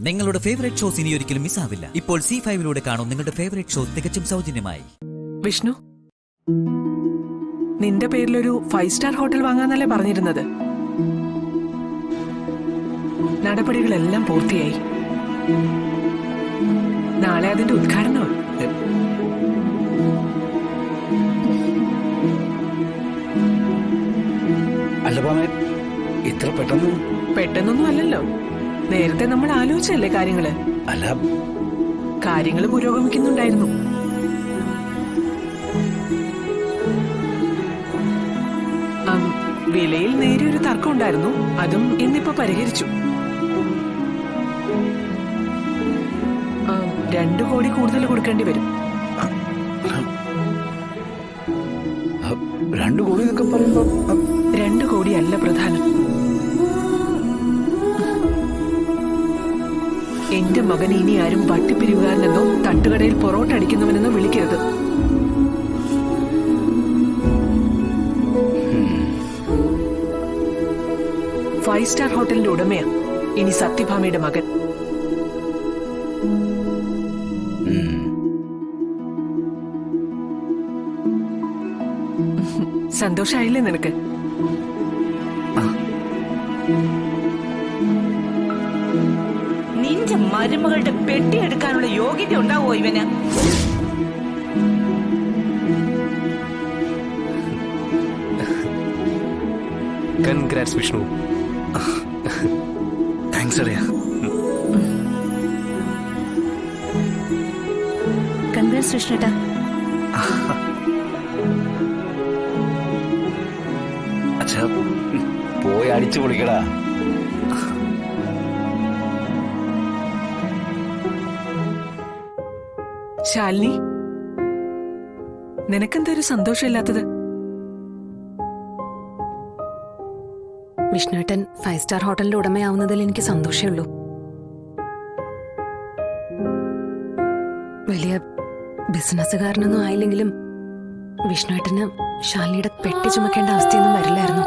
നിങ്ങളുടെ favourite shows ഇനി ഒരിക്കലും മിസ്സാവില്ല. ഇപ്പോൾ C5 കാണും നിങ്ങളുടെ ഫേവറേറ്റ് ഷോ തികച്ചും സൗജന്യമായി. വിഷ്ണു, നിന്റെ പേരിലൊരു 5 സ്റ്റാർ ഹോട്ടൽ വാങ്ങാന്നല്ലേ പറഞ്ഞിരുന്നത്? നടപടികളെല്ലാം പൂർത്തിയായി. നാളെ അതിന്റെ ഉദ്ഘാടനമാണ്. ഇത്ര പെട്ടെന്നൊന്നും അല്ലല്ലോ. നേരത്തെ നമ്മൾ ആലോചിച്ചല്ലേ കാര്യങ്ങള്. കാര്യങ്ങൾ പുരോഗമിക്കുന്നുണ്ടായിരുന്നു. വിലയിൽ നേരിയൊരു തർക്കം ഉണ്ടായിരുന്നു. അതും ഇന്നിപ്പോ പരിഹരിച്ചു. 2 കോടി കൂടുതൽ കൊടുക്കേണ്ടി വരും. 2 കോടി എന്നൊക്കെ പറയുമ്പോ 2 കോടി അല്ല പ്രധാനം. എന്റെ മകൻ ഇനി ആരും വട്ടിപ്പിരിവുകാരനെന്നോ തട്ടുകടയിൽ പൊറോട്ട അടിക്കുന്നവനെന്നോ വിളിക്കരുത്. ഫൈവ് സ്റ്റാർ ഹോട്ടലിന്റെ ഉടമയാ ഇനി സത്യഭാമയുടെ മകൻ. സന്തോഷായില്ലേ നിനക്ക്? നിന്റെ മരുമകളുടെ പെട്ടിയെടുക്കാനുള്ള യോഗ്യത ഉണ്ടാവോ ഇവന്? കൺഗ്രാറ്റ്സ് വിഷ്ണു. താങ്ക്സ് അറിയാ. കൺഗ്രാറ്റ്സ് വിഷ്ണുട്ടാ. അച്ഛാ, പോയി അടിച്ചു പൊളിക്കടാ. ശാലിനി, നിനക്കെന്താ ഒരു സന്തോഷമില്ലാത്തത്? വിഷ്ണുട്ടൻ 5 സ്റ്റാർ ഹോട്ടലിന്റെ ഉടമയാവുന്നതിൽ എനിക്ക് സന്തോഷമുള്ളൂ. വലിയ ബിസിനസ്സുകാരനൊന്നും ആയില്ലെങ്കിലും വിഷ്ണുട്ടന് ശാലിനിയുടെ പെട്ടി ചുമക്കേണ്ട അവസ്ഥയൊന്നും വരില്ലായിരുന്നു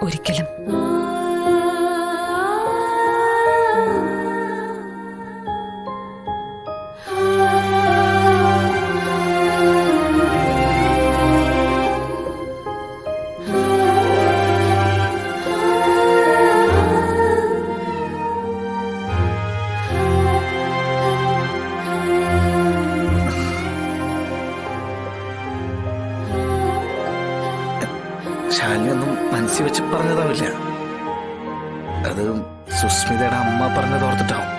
ഒരിക്കലും. ശാലിനിയൊന്നും മനസ്സിൽ വെച്ച് പറഞ്ഞതാവില്ല. അത് സുസ്മിതയുടെ അമ്മ പറഞ്ഞത് ഓർത്തിട്ടാവും.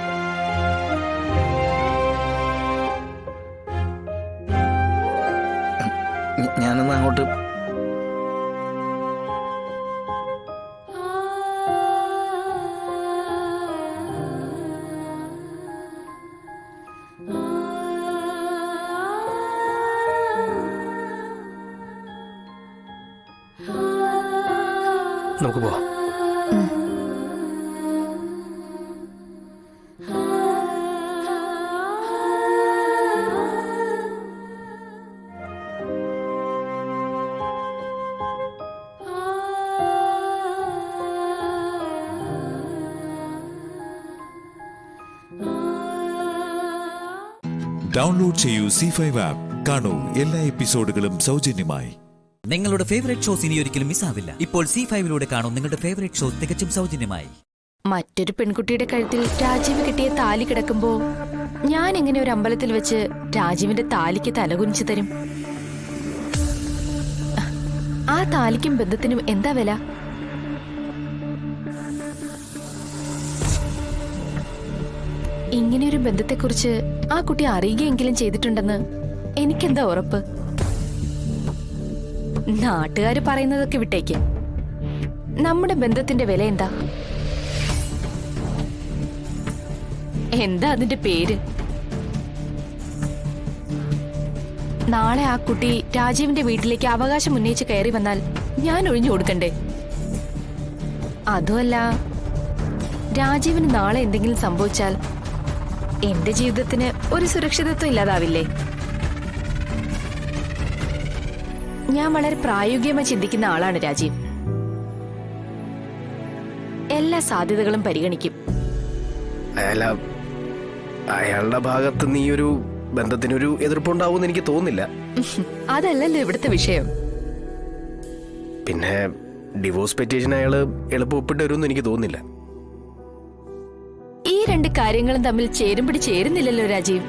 ഞാനൊന്ന് അങ്ങോട്ട് നമുക്ക് പോവാം. ഡൗൺലോഡ് ചെയ്യൂ C5 ആപ്പ്. കാണൂ എല്ലാ എപ്പിസോഡുകളും സൗജന്യമായി. നിങ്ങളുടെ ഫേവറേറ്റ് ഷോസ് ഇനി ഒരിക്കലും മിസ്സാവില്ല. ഇപ്പോൾ C5 കാണും നിങ്ങളുടെ ഫേവറേറ്റ് ഷോ തികച്ചും സൗജന്യമായി. മറ്റൊരു പെൺകുട്ടിയുടെ കഴുത്തിൽ രാജീവ് കിട്ടിയ താലി കിടക്കുമ്പോ ഞാൻ എങ്ങനെ ഒരു അമ്പലത്തിൽ വെച്ച് രാജീവിന്റെ താലിക്ക് തലകുനിച്ചു തരും? ആ താലിക്കും ബന്ധത്തിനും എന്താ വില? ഇങ്ങനെയൊരു ബന്ധത്തെക്കുറിച്ച് ആ കുട്ടി അറിയുകയെങ്കിലും ചെയ്തിട്ടുണ്ടെന്ന് എനിക്കെന്താ ഉറപ്പ്? നാട്ടുകാര് പറയുന്നതൊക്കെ വിട്ടേക്ക്. നമ്മുടെ ബന്ധത്തിന്റെ വില എന്താ? എന്താ അതിന്റെ പേര്? നാളെ ആ കുട്ടി രാജീവിന്റെ വീട്ടിലേക്ക് അവകാശം ഉന്നയിച്ച് കയറി വന്നാൽ ഞാൻ ഒഴിഞ്ഞു കൊടുക്കണ്ടേ? അതുമല്ല, രാജീവിന് നാളെ എന്തെങ്കിലും സംഭവിച്ചാൽ എന്റെ ജീവിതത്തിന് ഒരു സുരക്ഷിതത്വം ഇല്ലാതാവില്ലേ? ഞാൻ വളരെ പ്രായോഗികമായി ചിന്തിക്കുന്ന ആളാണ് രാജീവ്. എല്ലാ സാധ്യതകളും പരിഗണിക്കും. അല്ല, അയാളുടെ ഭാഗത്ത് നീ ഒരു ബന്ധത്തിനൊരു എതിർപ്പുണ്ടാവുമെന്ന് എനിക്ക് തോന്നുന്നില്ല. അതല്ലല്ലോ ഇവിടുത്തെ വിഷയം. പിന്നെ ഡിവോഴ്സ് പെറ്റീഷൻ അയാള് എളുപ്പം ഒപ്പിട്ട് വരുമെന്ന് എനിക്ക് തോന്നുന്നില്ല. ഈ രണ്ട് കാര്യങ്ങളും തമ്മിൽ ചേരുംപിടി ചേരുന്നില്ലല്ലോ രാജീവ്.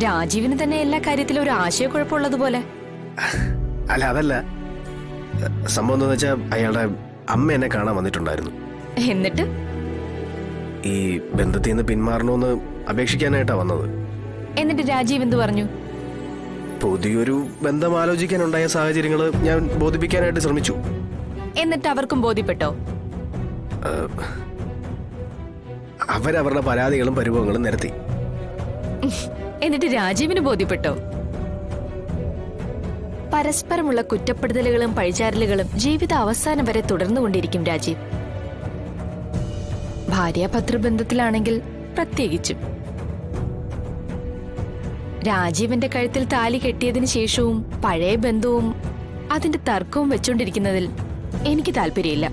രാജീവിന് തന്നെ എല്ലാ കാര്യത്തിലും ഒരു ആശയക്കുഴപ്പമുള്ളതുപോലെ. അല്ല, അതല്ല സംഭവം എന്താന്ന് വെച്ചാൽ അയാളുടെ അമ്മ എന്നെ കാണാൻ വന്നിട്ടുണ്ടായിരുന്നു. എന്നിട്ട് ഈ ബന്ധത്തിൽ നിന്ന് പിന്മാറണമെന്ന് അപേക്ഷിക്കാനായിട്ടാ വന്നത്. എന്നിട്ട് രാജീവ് എന്തു പറഞ്ഞു? പുതിയൊരു ബന്ധം ആലോചിക്കാനുണ്ടായ സാഹചര്യങ്ങൾ ഞാൻ ബോധിപ്പിക്കാനായിട്ട് ശ്രമിച്ചു. എന്നിട്ട് അവർക്കും ബോധ്യപ്പെട്ടോ? അവരവരുടെ പരാതികളും പരിഭവങ്ങളും നിരത്തി. എന്നിട്ട് രാജീവിന് ബോധ്യപ്പെട്ടോ? പരസ്പരമുള്ള കുറ്റപ്പെടുത്തലുകളും പഴിചാരലുകളും ജീവിത അവസാനം വരെ തുടർന്നുകൊണ്ടിരിക്കും രാജീവ്. ഭാര്യാഭർത്തൃബന്ധത്തിലാണെങ്കിൽ പ്രത്യേകിച്ചും. രാജീവിന്റെ കഴുത്തിൽ താലി കെട്ടിയതിനു ശേഷവും പഴയ ബന്ധവും അതിന്റെ തർക്കവും വെച്ചോണ്ടിരിക്കുന്നതിൽ എനിക്ക് താല്പര്യമില്ല.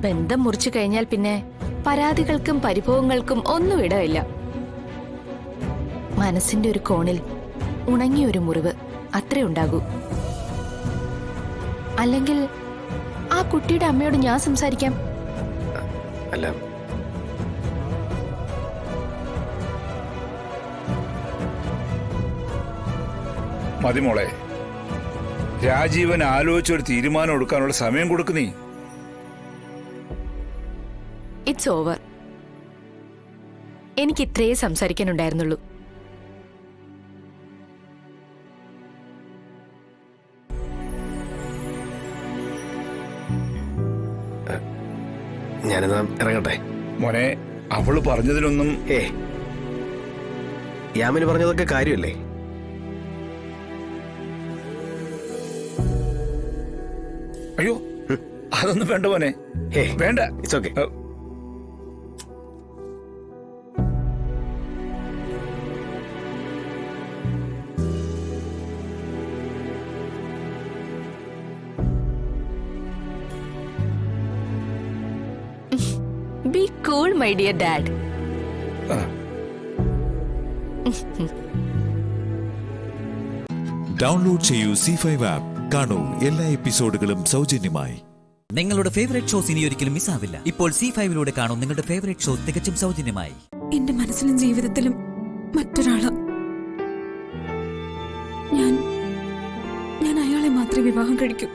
ബന്ധം മുറിച്ചു കഴിഞ്ഞാൽ പിന്നെ പരാതികൾക്കും പരിഭവങ്ങൾക്കും ഒന്നും ഇടമില്ല. മനസ്സിന്റെ ഒരു കോണിൽ ഉണങ്ങിയൊരു മുറിവ് അത്രേ ഉണ്ടാകൂ. അല്ലെങ്കിൽ ആ കുട്ടിയുടെ അമ്മയോട് ഞാൻ സംസാരിക്കാം. അല്ല, മതിമോളെ, രാജീവൻ ആലോചിച്ചൊരു തീരുമാനം എടുക്കാനുള്ള സമയം കൊടുക്കുന്നീ. It's over. എനിക്ക് ഇത്രയേ സംസാരിക്കാനുണ്ടായിരുന്നുള്ളൂ. ഞാനെന്നാ ഇറങ്ങട്ടെ. മോനെ, അവള് പറഞ്ഞതിലൊന്നും യാമിന് പറഞ്ഞതൊക്കെ കാര്യമല്ലേ? അയ്യോ, അതൊന്നും വേണ്ട മോനെ, വേണ്ട. It's okay. Be cool, my dear dad. Download ചെയ്യൂ C5 ആപ്പ്. കാണൂ എല്ലാ എപ്പിസോഡുകളും സൗജന്യമായി. നിങ്ങളുടെ ഫേവറേറ്റ് ഷോസ് ഇനി ഒരിക്കലും മിസ്സാവില്ല. ഇപ്പോൾ C5 കാണൂ നിങ്ങളുടെ ഫേവറേറ്റ് ഷോ തികച്ചും സൗജന്യമായി. എന്റെ മനസ്സിലും ജീവിതത്തിലും മറ്റൊരാള്. ഞാൻ അയാളെ മാത്രമേ വിവാഹം കഴിക്കൂ.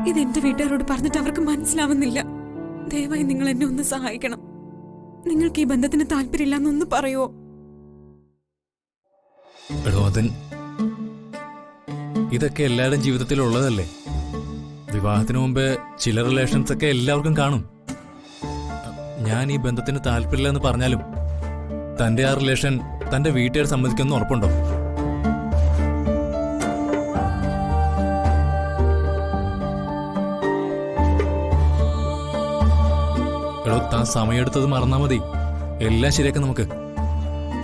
ഇതെന്റെ വീട്ടുകാരോട് പറഞ്ഞിട്ട് അവർക്ക് മനസ്സിലാവുന്നില്ല. ദയവായി നിങ്ങൾ എന്നെ ഒന്ന് സഹായിക്കണം. നിങ്ങൾക്ക് ഈ ബന്ധത്തിന് താല്പര്യമില്ലെന്നൊന്ന് പറയുവോ? ഇതൊക്കെ എല്ലാവരുടെയും ജീവിതത്തിൽ ഉള്ളതല്ലേ. വിവാഹത്തിന് മുമ്പ് ചില റിലേഷൻസ് ഒക്കെ എല്ലാവർക്കും കാണും. ഞാൻ ഈ ബന്ധത്തിന് താല്പര്യമില്ലെന്ന് പറഞ്ഞാലും തന്റെ ആ റിലേഷൻ തന്റെ വീട്ടുകാർ സമ്മതിക്കുമെന്ന് ഉറപ്പുണ്ടോ? താൻ സമയമെടുത്തത് മറന്നാ മതി. എല്ലാം ശരിയാക്കാം നമുക്ക്.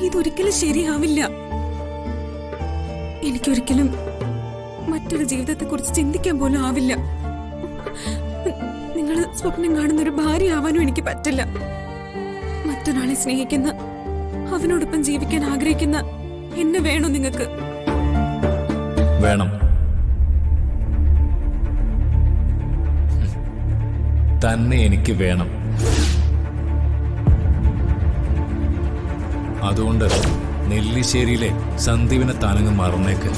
ഇതൊരിക്കലും ശരിയാവില്ല. എനിക്കൊരിക്കലും മറ്റൊരു ജീവിതത്തെ കുറിച്ച് ചിന്തിക്കാൻ പോലും ആവില്ല. നിങ്ങൾ സ്വപ്നം കാണുന്ന ഒരു ഭാര്യ ആവാനും എനിക്ക് പറ്റില്ല. മറ്റൊരാളെ സ്നേഹിക്കുന്ന, അവനോടൊപ്പം ജീവിക്കാൻ ആഗ്രഹിക്കുന്ന എന്നെ വേണോ നിങ്ങൾക്ക്? വേണം. തന്നെ എനിക്ക് വേണം. അതുകൊണ്ട് നെല്ലിശ്ശേരിയിലെ സന്ദീപിനെ താനങ്ങ് മറന്നേക്ക്.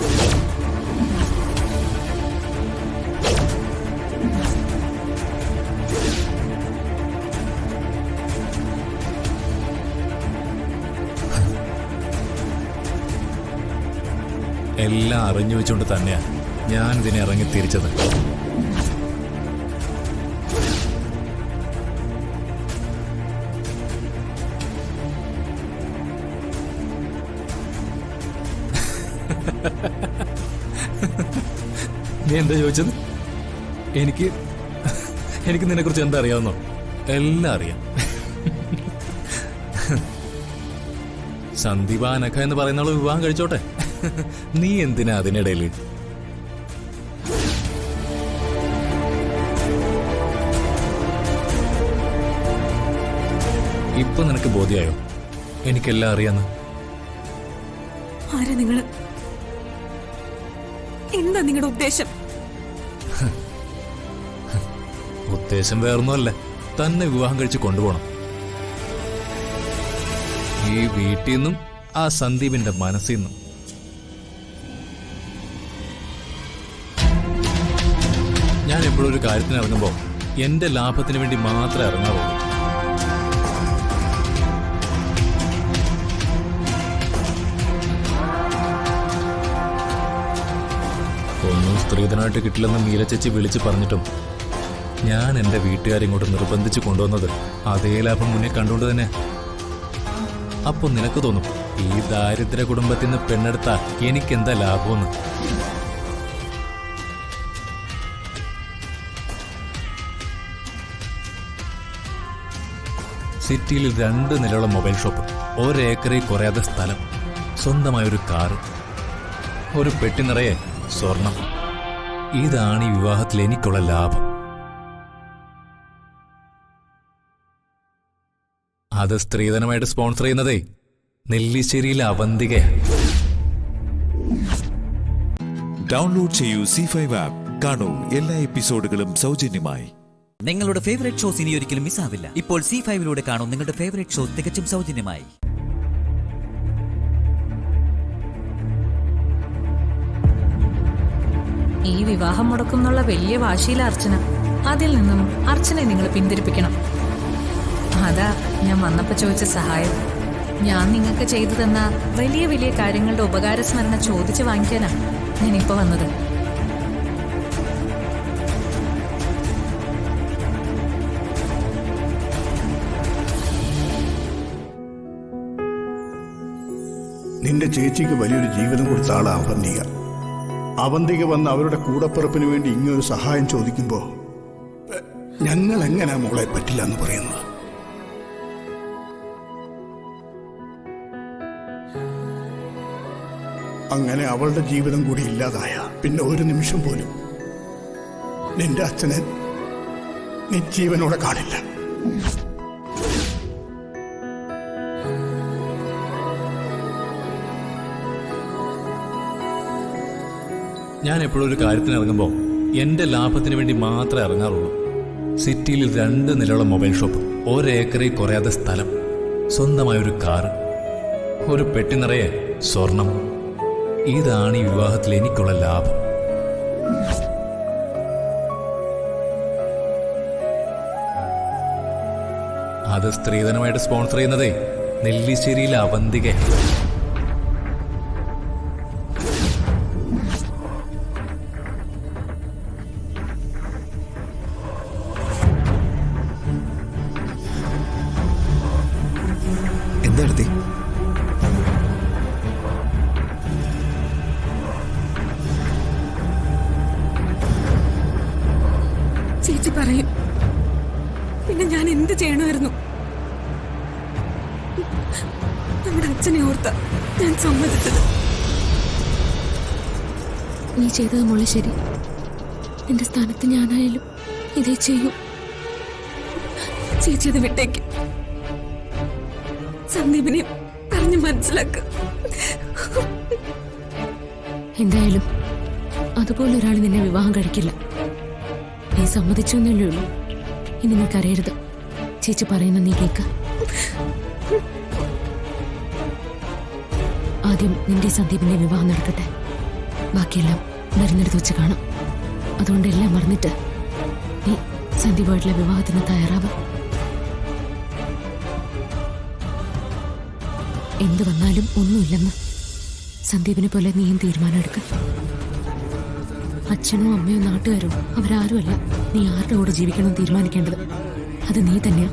എല്ലാം അറിഞ്ഞു വെച്ചുകൊണ്ട് തന്നെയാ ഞാൻ ഇതിനെ ഇറങ്ങി തിരിച്ചത്. നീ എന്താ ചോദിച്ചത്? എനിക്ക് നിന്നെക്കുറിച്ച് എന്താ അറിയാവുന്നോ? എല്ലാം അറിയാം. സന്ദീപ് അനഘ എന്ന് പറയുന്നവള് വിവാഹം കഴിച്ചോട്ടെ. നീ എന്തിനാ അതിനിടയിൽ? ഇപ്പൊ നിനക്ക് ബോധ്യായോ എനിക്കെല്ലാം അറിയാന്ന്? ആരാ നിങ്ങള്? എന്താ നിങ്ങളുടെ ഉദ്ദേശം? ഉദ്ദേശം വേറൊന്നുമല്ല, തന്നെ വിവാഹം കഴിച്ച് കൊണ്ടുപോകണം. ഈ വീട്ടിൽ നിന്നും ആ സന്ദീപിന്റെ മനസ്സിൽ നിന്നും. ഞാൻ എപ്പോഴും ഒരു കാര്യത്തിന് ഇറങ്ങുമ്പോൾ എന്റെ ലാഭത്തിന് വേണ്ടി മാത്രമേ ഇറങ്ങാറുള്ളൂ. ഒന്നും സ്ത്രീധനമായിട്ട് കിട്ടില്ലെന്ന് മീര ചേച്ചി വിളിച്ചു പറഞ്ഞിട്ടും ഞാൻ എന്റെ വീട്ടുകാരെ ഇങ്ങോട്ട് നിർബന്ധിച്ച് കൊണ്ടുവന്നത് അതേ ലാഭം മുന്നേ കണ്ടുകൊണ്ട് തന്നെ. അപ്പൊ നിനക്ക് തോന്നും, ഈ ദാരിദ്ര്യ കുടുംബത്തിൽ നിന്ന് പെണ്ണെടുത്താ എനിക്കെന്താ ലാഭമെന്ന്. സിറ്റിയിൽ 2 നിലയുള്ള മൊബൈൽ ഷോപ്പ്, 1 ഏക്കറിൽ കുറയാതെ സ്ഥലം, സ്വന്തമായൊരു കാറ്, ഒരു പെട്ടി നിറയെ സ്വർണം. ഇതാണ് ഈ വിവാഹത്തിൽ എനിക്കുള്ള ലാഭം. അത് സ്ത്രീധനമായിട്ട് സ്പോൺസർ ചെയ്യുന്നതേ നെല്ലിശ്ശേരിയിലെ അവന്തികയാണ്. ഡൗൺലോഡ് ചെയ്യൂ C5 ആപ്പ്. കാണൂ എല്ലാ എപ്പിസോഡുകളും സൗജന്യമായി. നിങ്ങളുടെ ഫേവറേറ്റ് ഷോസ് ഇനി ഒരിക്കലും മിസ്സാവില്ല. ഇപ്പോൾ C5 കാണൂ നിങ്ങളുടെ ഫേവറേറ്റ് ഷോ തികച്ചും സൗജന്യമായി. ഈ വിവാഹം മുടക്കും എന്നുള്ള വലിയ വാശിയില അർച്ചന. അതിൽ നിന്നും അർച്ചനെ നിങ്ങൾ പിന്തിരിപ്പിക്കണം. അതാ ഞാൻ വന്നപ്പോ ചോദിച്ച സഹായം. ഞാൻ നിങ്ങൾക്ക് ചെയ്തു തന്ന വലിയ വലിയ കാര്യങ്ങളുടെ ഉപകാരസ്മരണ ചോദിച്ചു വാങ്ങിക്കാനാ ഞാനിപ്പോ വന്നത്. നിന്റെ ചേച്ചിക്ക് വലിയൊരു ജീവിതം കൊടുത്ത ആളാ അവന്തിക. അവന്തിക വന്ന് അവരുടെ കൂടപ്പിറപ്പിന് വേണ്ടി ഇങ്ങനൊരു സഹായം ചോദിക്കുമ്പോ ഞങ്ങൾ എങ്ങനെയാ മോളെ പറ്റില്ല എന്ന് പറയുന്നത്? അങ്ങനെ അവളുടെ ജീവിതം കൂടി ഇല്ലാതായ പിന്നെ ഒരു നിമിഷം പോലും നിന്റെ അച്ഛനെ നീ ജീവനോടെ കാണില്ല. ഞാൻ എപ്പോഴും ഒരു കാര്യത്തിന് ഇറങ്ങുമ്പോൾ എന്റെ ലാഭത്തിന് വേണ്ടി മാത്രമേ ഇറങ്ങാറുള്ളൂ. സിറ്റിയിൽ 2 നിലയുള്ള മൊബൈൽ ഷോപ്പ്, 1 ഏക്കറിൽ കുറയാതെ സ്ഥലം, സ്വന്തമായൊരു കാറ്, ഒരു പെട്ടി നിറയെ സ്വർണം. ഇതാണ് ഈ വിവാഹത്തിൽ എനിക്കുള്ള ലാഭം. അത് സ്ത്രീധനമായിട്ട് സ്പോൺസർ ചെയ്യുന്നതേ നെല്ലിശ്ശേരിയിലെ അവന്തികയാണ്. എന്താ ചേച്ചി പറയും, പിന്നെ ഞാൻ എന്ത് ചെയ്യണമായിരുന്നു? നമ്മുടെ അച്ഛനെ ഓർത്ത ഞാൻ സമ്മതിച്ചത്. നീ ചെയ്തത് മോളെ ശരി. എന്റെ സ്ഥാനത്ത് ഞാനായാലും ഇതേ ചെയ്യൂ. ചേച്ചി അത് വിട്ടേക്ക്. സന്ദീപിനെ പറഞ്ഞ് മനസ്സിലാക്ക. എന്തായാലും അതുപോലെ ഒരാൾ നിന്നെ വിവാഹം കഴിക്കില്ല. നീ സമ്മതിച്ചൊന്നല്ലേ ഉള്ളൂ. ഇനി നീ കരയരുത്. ചേച്ചി പറയുന്ന നീ കേൾക്ക. ആദ്യം നിന്റെ സന്ദീപിന്റെ വിവാഹം നടക്കട്ടെ. ബാക്കിയെല്ലാം വരുന്നിടത്ത് വെച്ച് കാണാം. അതുകൊണ്ട് എല്ലാം മറന്നിട്ട് നീ സന്ദീപായിട്ടുള്ള വിവാഹത്തിന് തയ്യാറാവാം. എന്ത് വന്നാലും ഒന്നുമില്ലെന്ന് സന്ദീപിനെ പോലെ നീയും തീരുമാനം എടുക്ക. അച്ഛനോ അമ്മയോ നാട്ടുകാരോ അവരാരുമല്ല നീ ആരുടെ കൂടെ ജീവിക്കണമെന്ന് തീരുമാനിക്കേണ്ടത്. അത് നീ തന്നെയാ.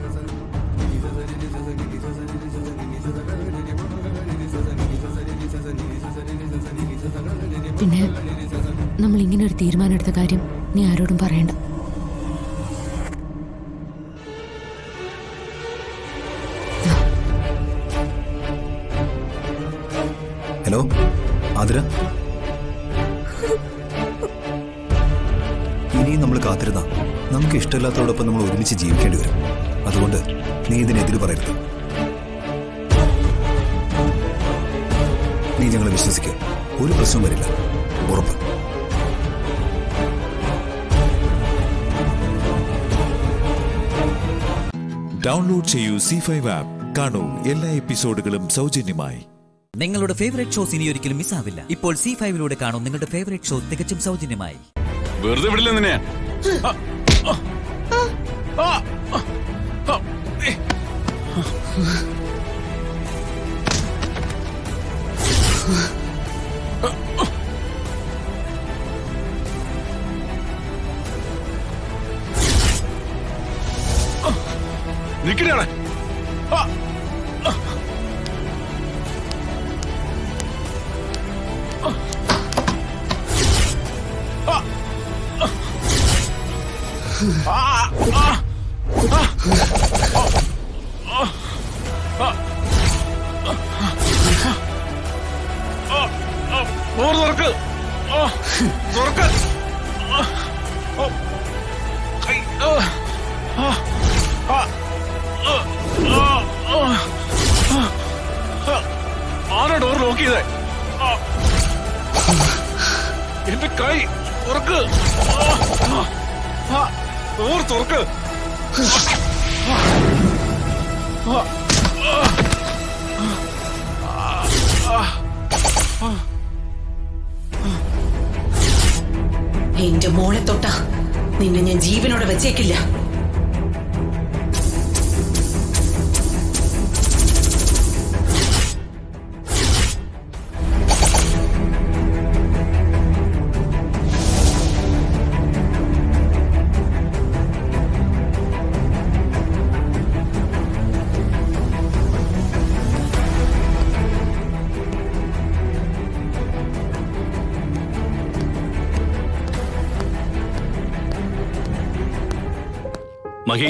പിന്നെ നമ്മൾ ഇങ്ങനെ ഒരു തീരുമാനം എടുത്ത കാര്യം നീ ആരോടും പറയണ്ട. ഹലോ ആതിര, ഇനിയും നമ്മൾ കാത്തിരുന്ന നമുക്ക് ഇഷ്ടമില്ലാത്തതോടൊപ്പം നമ്മൾ ഒരുമിച്ച് ജീവിക്കേണ്ടി വരും. അതുകൊണ്ട് നീ ഇതിനെതിര് പറയരുത്. നീ ഞങ്ങളെ വിശ്വസിക്കുക, ഒരു പ്രശ്നവും വരില്ല, ഉറപ്പ്. ഡൗൺലോഡ് ചെയ്യൂ C5 ആപ്പ്. കാണൂ എല്ലാ എപ്പിസോഡുകളും സൗജന്യമായി. നിങ്ങളുടെ ഫേവറേറ്റ് ഷോസ് ഇനി ഒരിക്കലും മിസ്സാവില്ല. ഇപ്പോൾ C5 കാണൂ നിങ്ങളുടെ ഫേവറേറ്റ് ഷോ തികച്ചും സൗജന്യമായി. വെറുതെ വിടില്ല നിന്നെ. നിൽക്കണേ. തുറക്ക് തുറക്ക്. ആരാ ഡോർ ലോക്ക് ചെയ്തേ? എന്റെ കൈ തുറക്ക്. ഡോർ തുറക്ക്. എന്റെ മോളെ തൊട്ട നിന്നെ ഞാൻ ജീവനോടെ വെച്ചേക്കില്ല. മഹി,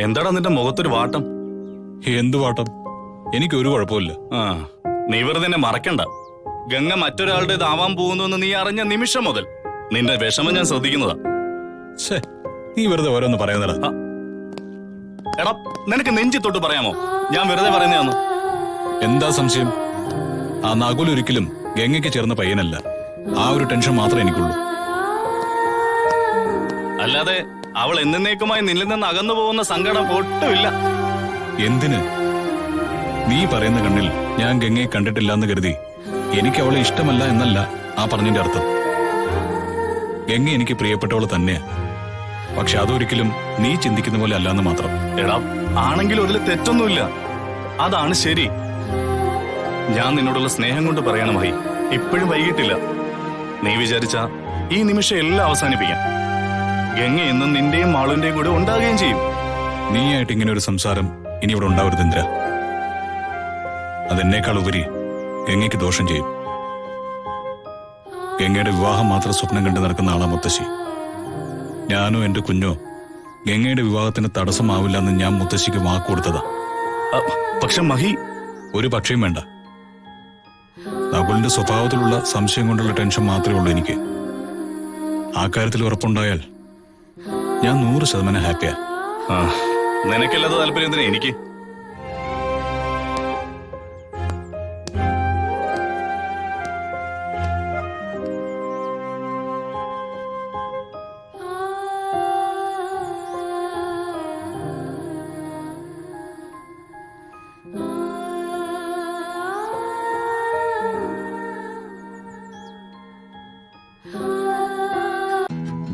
എന്താടാ നിന്റെ മുഖത്തൊരു വാട്ടം? എന്തു വാട്ടം? എനിക്കൊരു കുഴപ്പമില്ല. നീ വെറുതെ എന്നെ മറക്കണ്ട. ഗംഗ മറ്റൊരാളുടെ ഇതാവാൻ പോകുന്നു നീ അറിഞ്ഞ നിമിഷം മുതൽ നിന്റെ വിഷമം ഞാൻ ശ്രദ്ധിക്കുന്നതാ. നീ വെറുതെ ഓരോന്ന് പറയുന്നടാ. എടാ, നിനക്ക് നെഞ്ചി തൊട്ട് പറയാമോ ഞാൻ വെറുതെ പറയുന്നതാന്ന്? എന്താ സംശയം? ആ നകുൽ ഒരിക്കലും ഗംഗയ്ക്ക് ചേർന്ന പയ്യനല്ല. ആ ഒരു ടെൻഷൻ മാത്രമേ എനിക്കുള്ളൂ. അല്ലാതെ അവൾ എന്നേക്കുമായി നിന്നിൽ നിന്ന് അകന്നു പോകുന്ന സങ്കടം ഒട്ടുമില്ല. എന്തിന്? നീ പറയുന്ന കണ്ണിൽ ഞാൻ ഗംഗയെ കണ്ടിട്ടില്ല എന്ന് കരുതി എനിക്ക് അവളെ ഇഷ്ടമല്ല എന്നല്ല ആ പറഞ്ഞതിന്റെ അർത്ഥം. ഗംഗ എനിക്ക് പ്രിയപ്പെട്ടവള് തന്നെയാ. പക്ഷെ അതൊരിക്കലും നീ ചിന്തിക്കുന്ന പോലെ അല്ലാന്ന് മാത്രം. എടാ, ആണെങ്കിലും അതിൽ തെറ്റൊന്നുമില്ല. അതാണ് ശരി. ഞാൻ നിന്നോടുള്ള സ്നേഹം കൊണ്ട് പറയണമായി, ഇപ്പോഴും വൈകിട്ടില്ല. നീ വിചാരിച്ച ഈ നിമിഷം എല്ലാം അവസാനിപ്പിക്കാം. ഗംഗ എന്നും നിന്റെയും മാളുവിന്റെയും കൂടെ ഉണ്ടാകുകയും ചെയ്യും. നീയായിട്ട് ഇങ്ങനെ ഒരു സംസാരം ഇനി ഇവിടെ ഉണ്ടാവരുത് ഇന്ദ്ര. അതെന്നേക്കാൾ ഉപരി ഗംഗയ്ക്ക് ദോഷം ചെയ്യും. ഗംഗയുടെ വിവാഹം മാത്രം സ്വപ്നം കണ്ടു നടക്കുന്ന ആളാ മുത്തശ്ശി. ഞാനോ എന്റെ കുഞ്ഞോ ഗംഗയുടെ വിവാഹത്തിന് തടസ്സമാവില്ല എന്ന് ഞാൻ മുത്തശ്ശിക്ക് വാക്ക് കൊടുത്തതാ. പക്ഷെ മഹി, ഒരു പക്ഷയും വേണ്ട. നകുലിന്റെ സ്വഭാവത്തിലുള്ള സംശയം കൊണ്ടുള്ള ടെൻഷൻ മാത്രമേ ഉള്ളൂ എനിക്ക്. ആ കാര്യത്തിൽ ഉറപ്പുണ്ടായാൽ ഞാൻ 100% ഹാപ്പിയാ. നിനക്കല്ലാത്ത താല്പര്യം എന്തിനാ എനിക്ക്?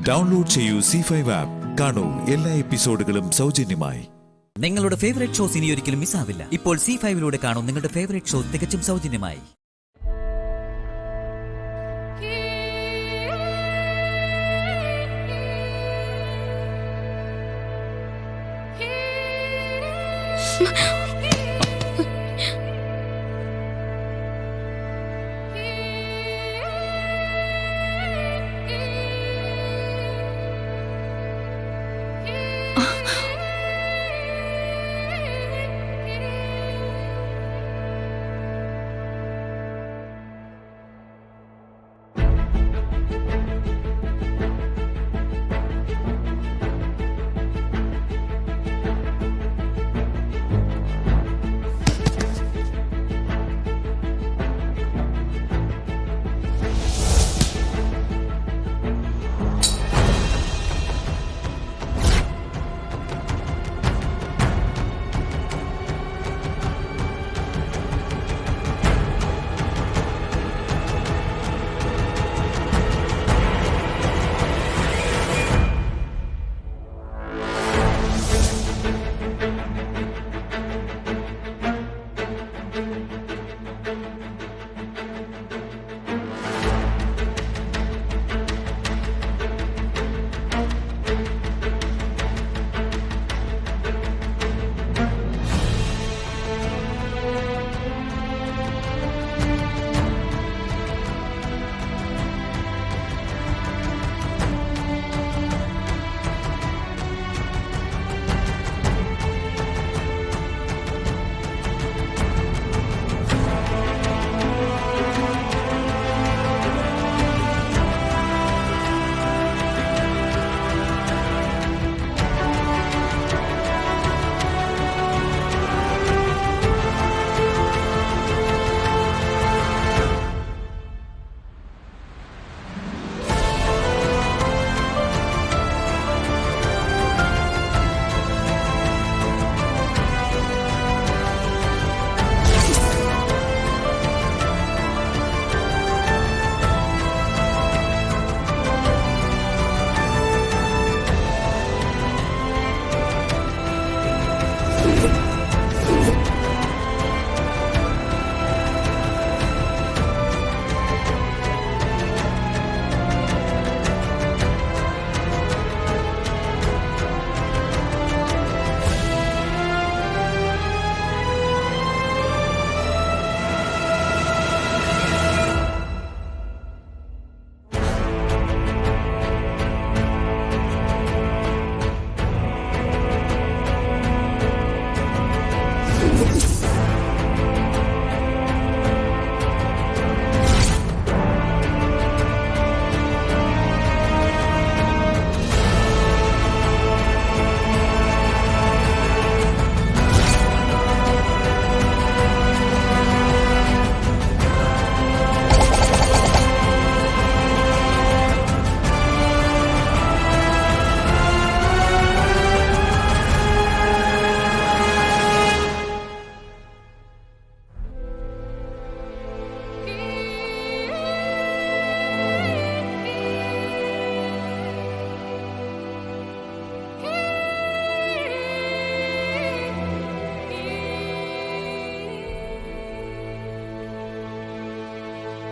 ഡൗൺലോഡ് ചെയ്യൂ C5 ആപ്പ്. കാണൂ എല്ലാ എപ്പിസോഡുകളും സൗജന്യമായി. നിങ്ങളുടെ ഫേവറേറ്റ് ഷോസ് ഇനി ഒരിക്കലും മിസ്സാവില്ല. ഇപ്പോൾ C5 കാണൂ നിങ്ങളുടെ ഫേവറേറ്റ് ഷോ തികച്ചും സൗജന്യമായി.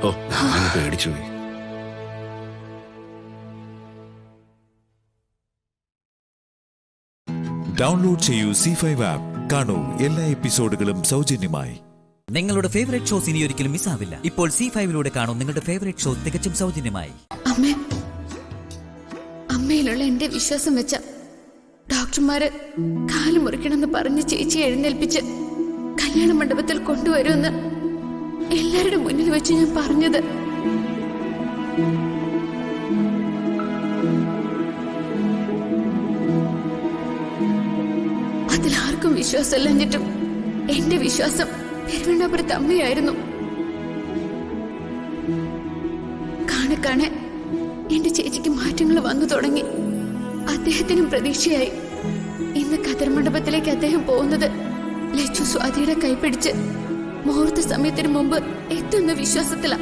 ഓ പേടിച്ചു പോയി. ഡൗൺലോഡ് ചെയ്യൂ C5 ആപ്പ്. കാണൂ എല്ലാ എപ്പിസോഡുകളും സൗജന്യമായി. നിങ്ങളുടെ ഫേവറേറ്റ് ഷോസ് ഇനി ഒരിക്കലും മിസ്സാവില്ല. ഇപ്പോൾ C5ലൂടെ കാണൂ നിങ്ങളുടെ ഫേവറേറ്റ് ഷോ തികച്ചും സൗജന്യമായി. അമ്മയിലുള്ള എന്റെ വിശ്വാസം വെച്ച ഡോക്ടർമാര് കാല് മുറിക്കണമെന്ന് പറഞ്ഞ് ചേച്ചി എഴുന്നേൽപ്പിച്ച് കല്യാണ മണ്ഡപത്തിൽ കൊണ്ടുവരുമെന്ന് എല്ലാവരുടെ മുന്നിൽ വെച്ച് ഞാൻ പറഞ്ഞത്. അതിലാർക്കും വിശ്വാസമല്ലഞ്ഞിട്ടും എന്റെ വിശ്വാസം പെരുവണ്ണാപുരത്ത് അമ്മയായിരുന്നു. കാണെ എന്റെ ചേച്ചിക്ക് മാറ്റങ്ങൾ വന്നു തുടങ്ങി. അദ്ദേഹത്തിനും പ്രതീക്ഷയായി. ഇന്ന് കതിർ മണ്ഡപത്തിലേക്ക് അദ്ദേഹം പോകുന്നത് ലച്ചു സ്വാതിയുടെ കൈപിടിച്ച് മുഹൂർത്ത സമയത്തിന് മുമ്പ് എത്തുന്ന വിശ്വാസത്തിലാ.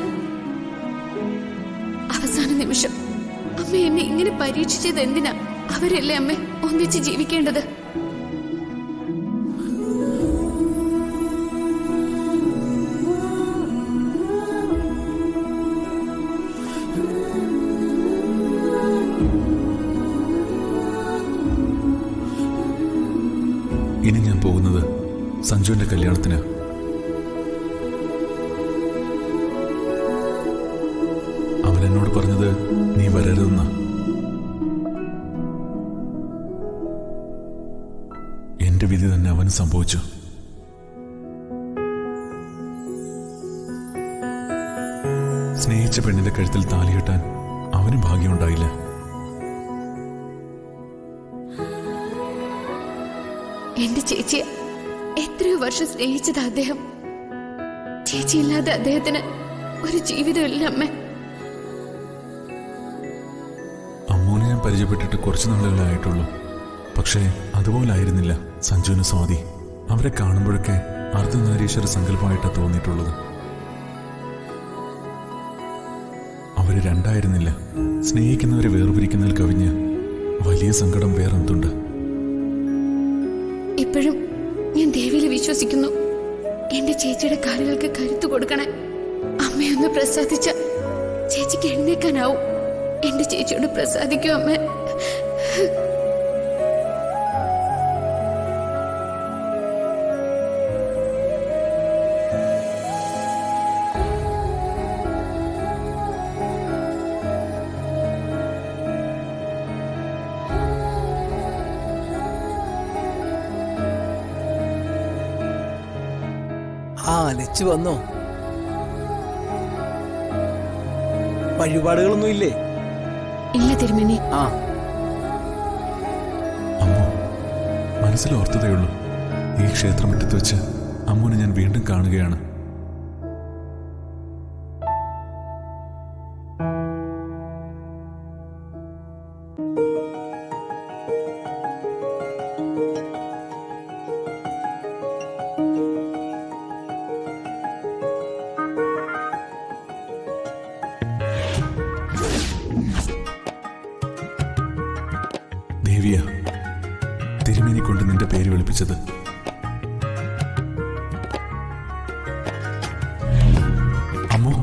അവസാന നിമിഷം അമ്മ എന്നെ ഇങ്ങനെ പരീക്ഷിച്ചത് എന്തിനാ? അവരല്ലേ അമ്മ ഒന്നിച്ച് ജീവിക്കേണ്ടത്. ഇനി ഞാൻ പോകുന്നത് സഞ്ജുവിന്റെ കല്യാണത്തിന്. അവൻ എന്നോട് പറഞ്ഞത് നീ വരരുതെന്ന. എന്റെ വിധി തന്നെ അവന് സംഭവിച്ചു. സ്നേഹിച്ച പെണ്ണിന്റെ കഴുത്തിൽ താലി കെട്ടാൻ അവന് ഭാഗ്യമുണ്ടായില്ല. എന്റെ ചേച്ചിയെ എത്രയോ വർഷം സ്നേഹിച്ചത് അദ്ദേഹം. ചേച്ചിയില്ലാതെ അദ്ദേഹത്തിന് ഒരു ജീവിതമില്ല അമ്മ. അമ്മൂനെ ഞാൻ പരിചയപ്പെട്ടിട്ട് കുറച്ചു നാളുകളെ ആയിട്ടുള്ളൂ. പക്ഷേ അതുപോലായിരുന്നില്ല സഞ്ജുവിന് സ്വാതി. അവരെ കാണുമ്പോഴൊക്കെ അർദ്ധനാരീശ്വര സങ്കല്പമായിട്ടാണ് തോന്നിയിട്ടുള്ളത്. അവര് രണ്ടായിരുന്നില്ല. സ്നേഹിക്കുന്നവരെ വേർപിരിക്കുന്നതിൽ കവിഞ്ഞ് വലിയ സങ്കടം വേറെന്തുണ്ട്? ഇപ്പോഴും ഞാൻ ദേവിയിൽ വിശ്വസിക്കുന്നു. എന്റെ ചേച്ചിയുടെ കാലുകൾക്ക് കരുത്തു കൊടുക്കണേ. അമ്മയൊന്ന് പ്രസാദിച്ച ചേച്ചിക്ക് എഴുന്നേക്കാനാവും. എന്റെ ചേച്ചിയോട് പ്രസാദിക്കൂ അമ്മ. ലച്ചു വന്നോ? വഴിപാടുകളൊന്നും ഇല്ലേ? ഇല്ല തിരുമേനി. അമ്മോ, മനസ്സിലോർത്തതേയുള്ളൂ. ഈ ക്ഷേത്രമുറ്റത്ത് വെച്ച് അമ്മൂനെ ഞാൻ വീണ്ടും കാണുകയാണ്. ദേവിയ, തിരുമേനി കൊണ്ട് നിന്റെ പേര് വിളിപ്പിച്ചത്. അമ്മോ,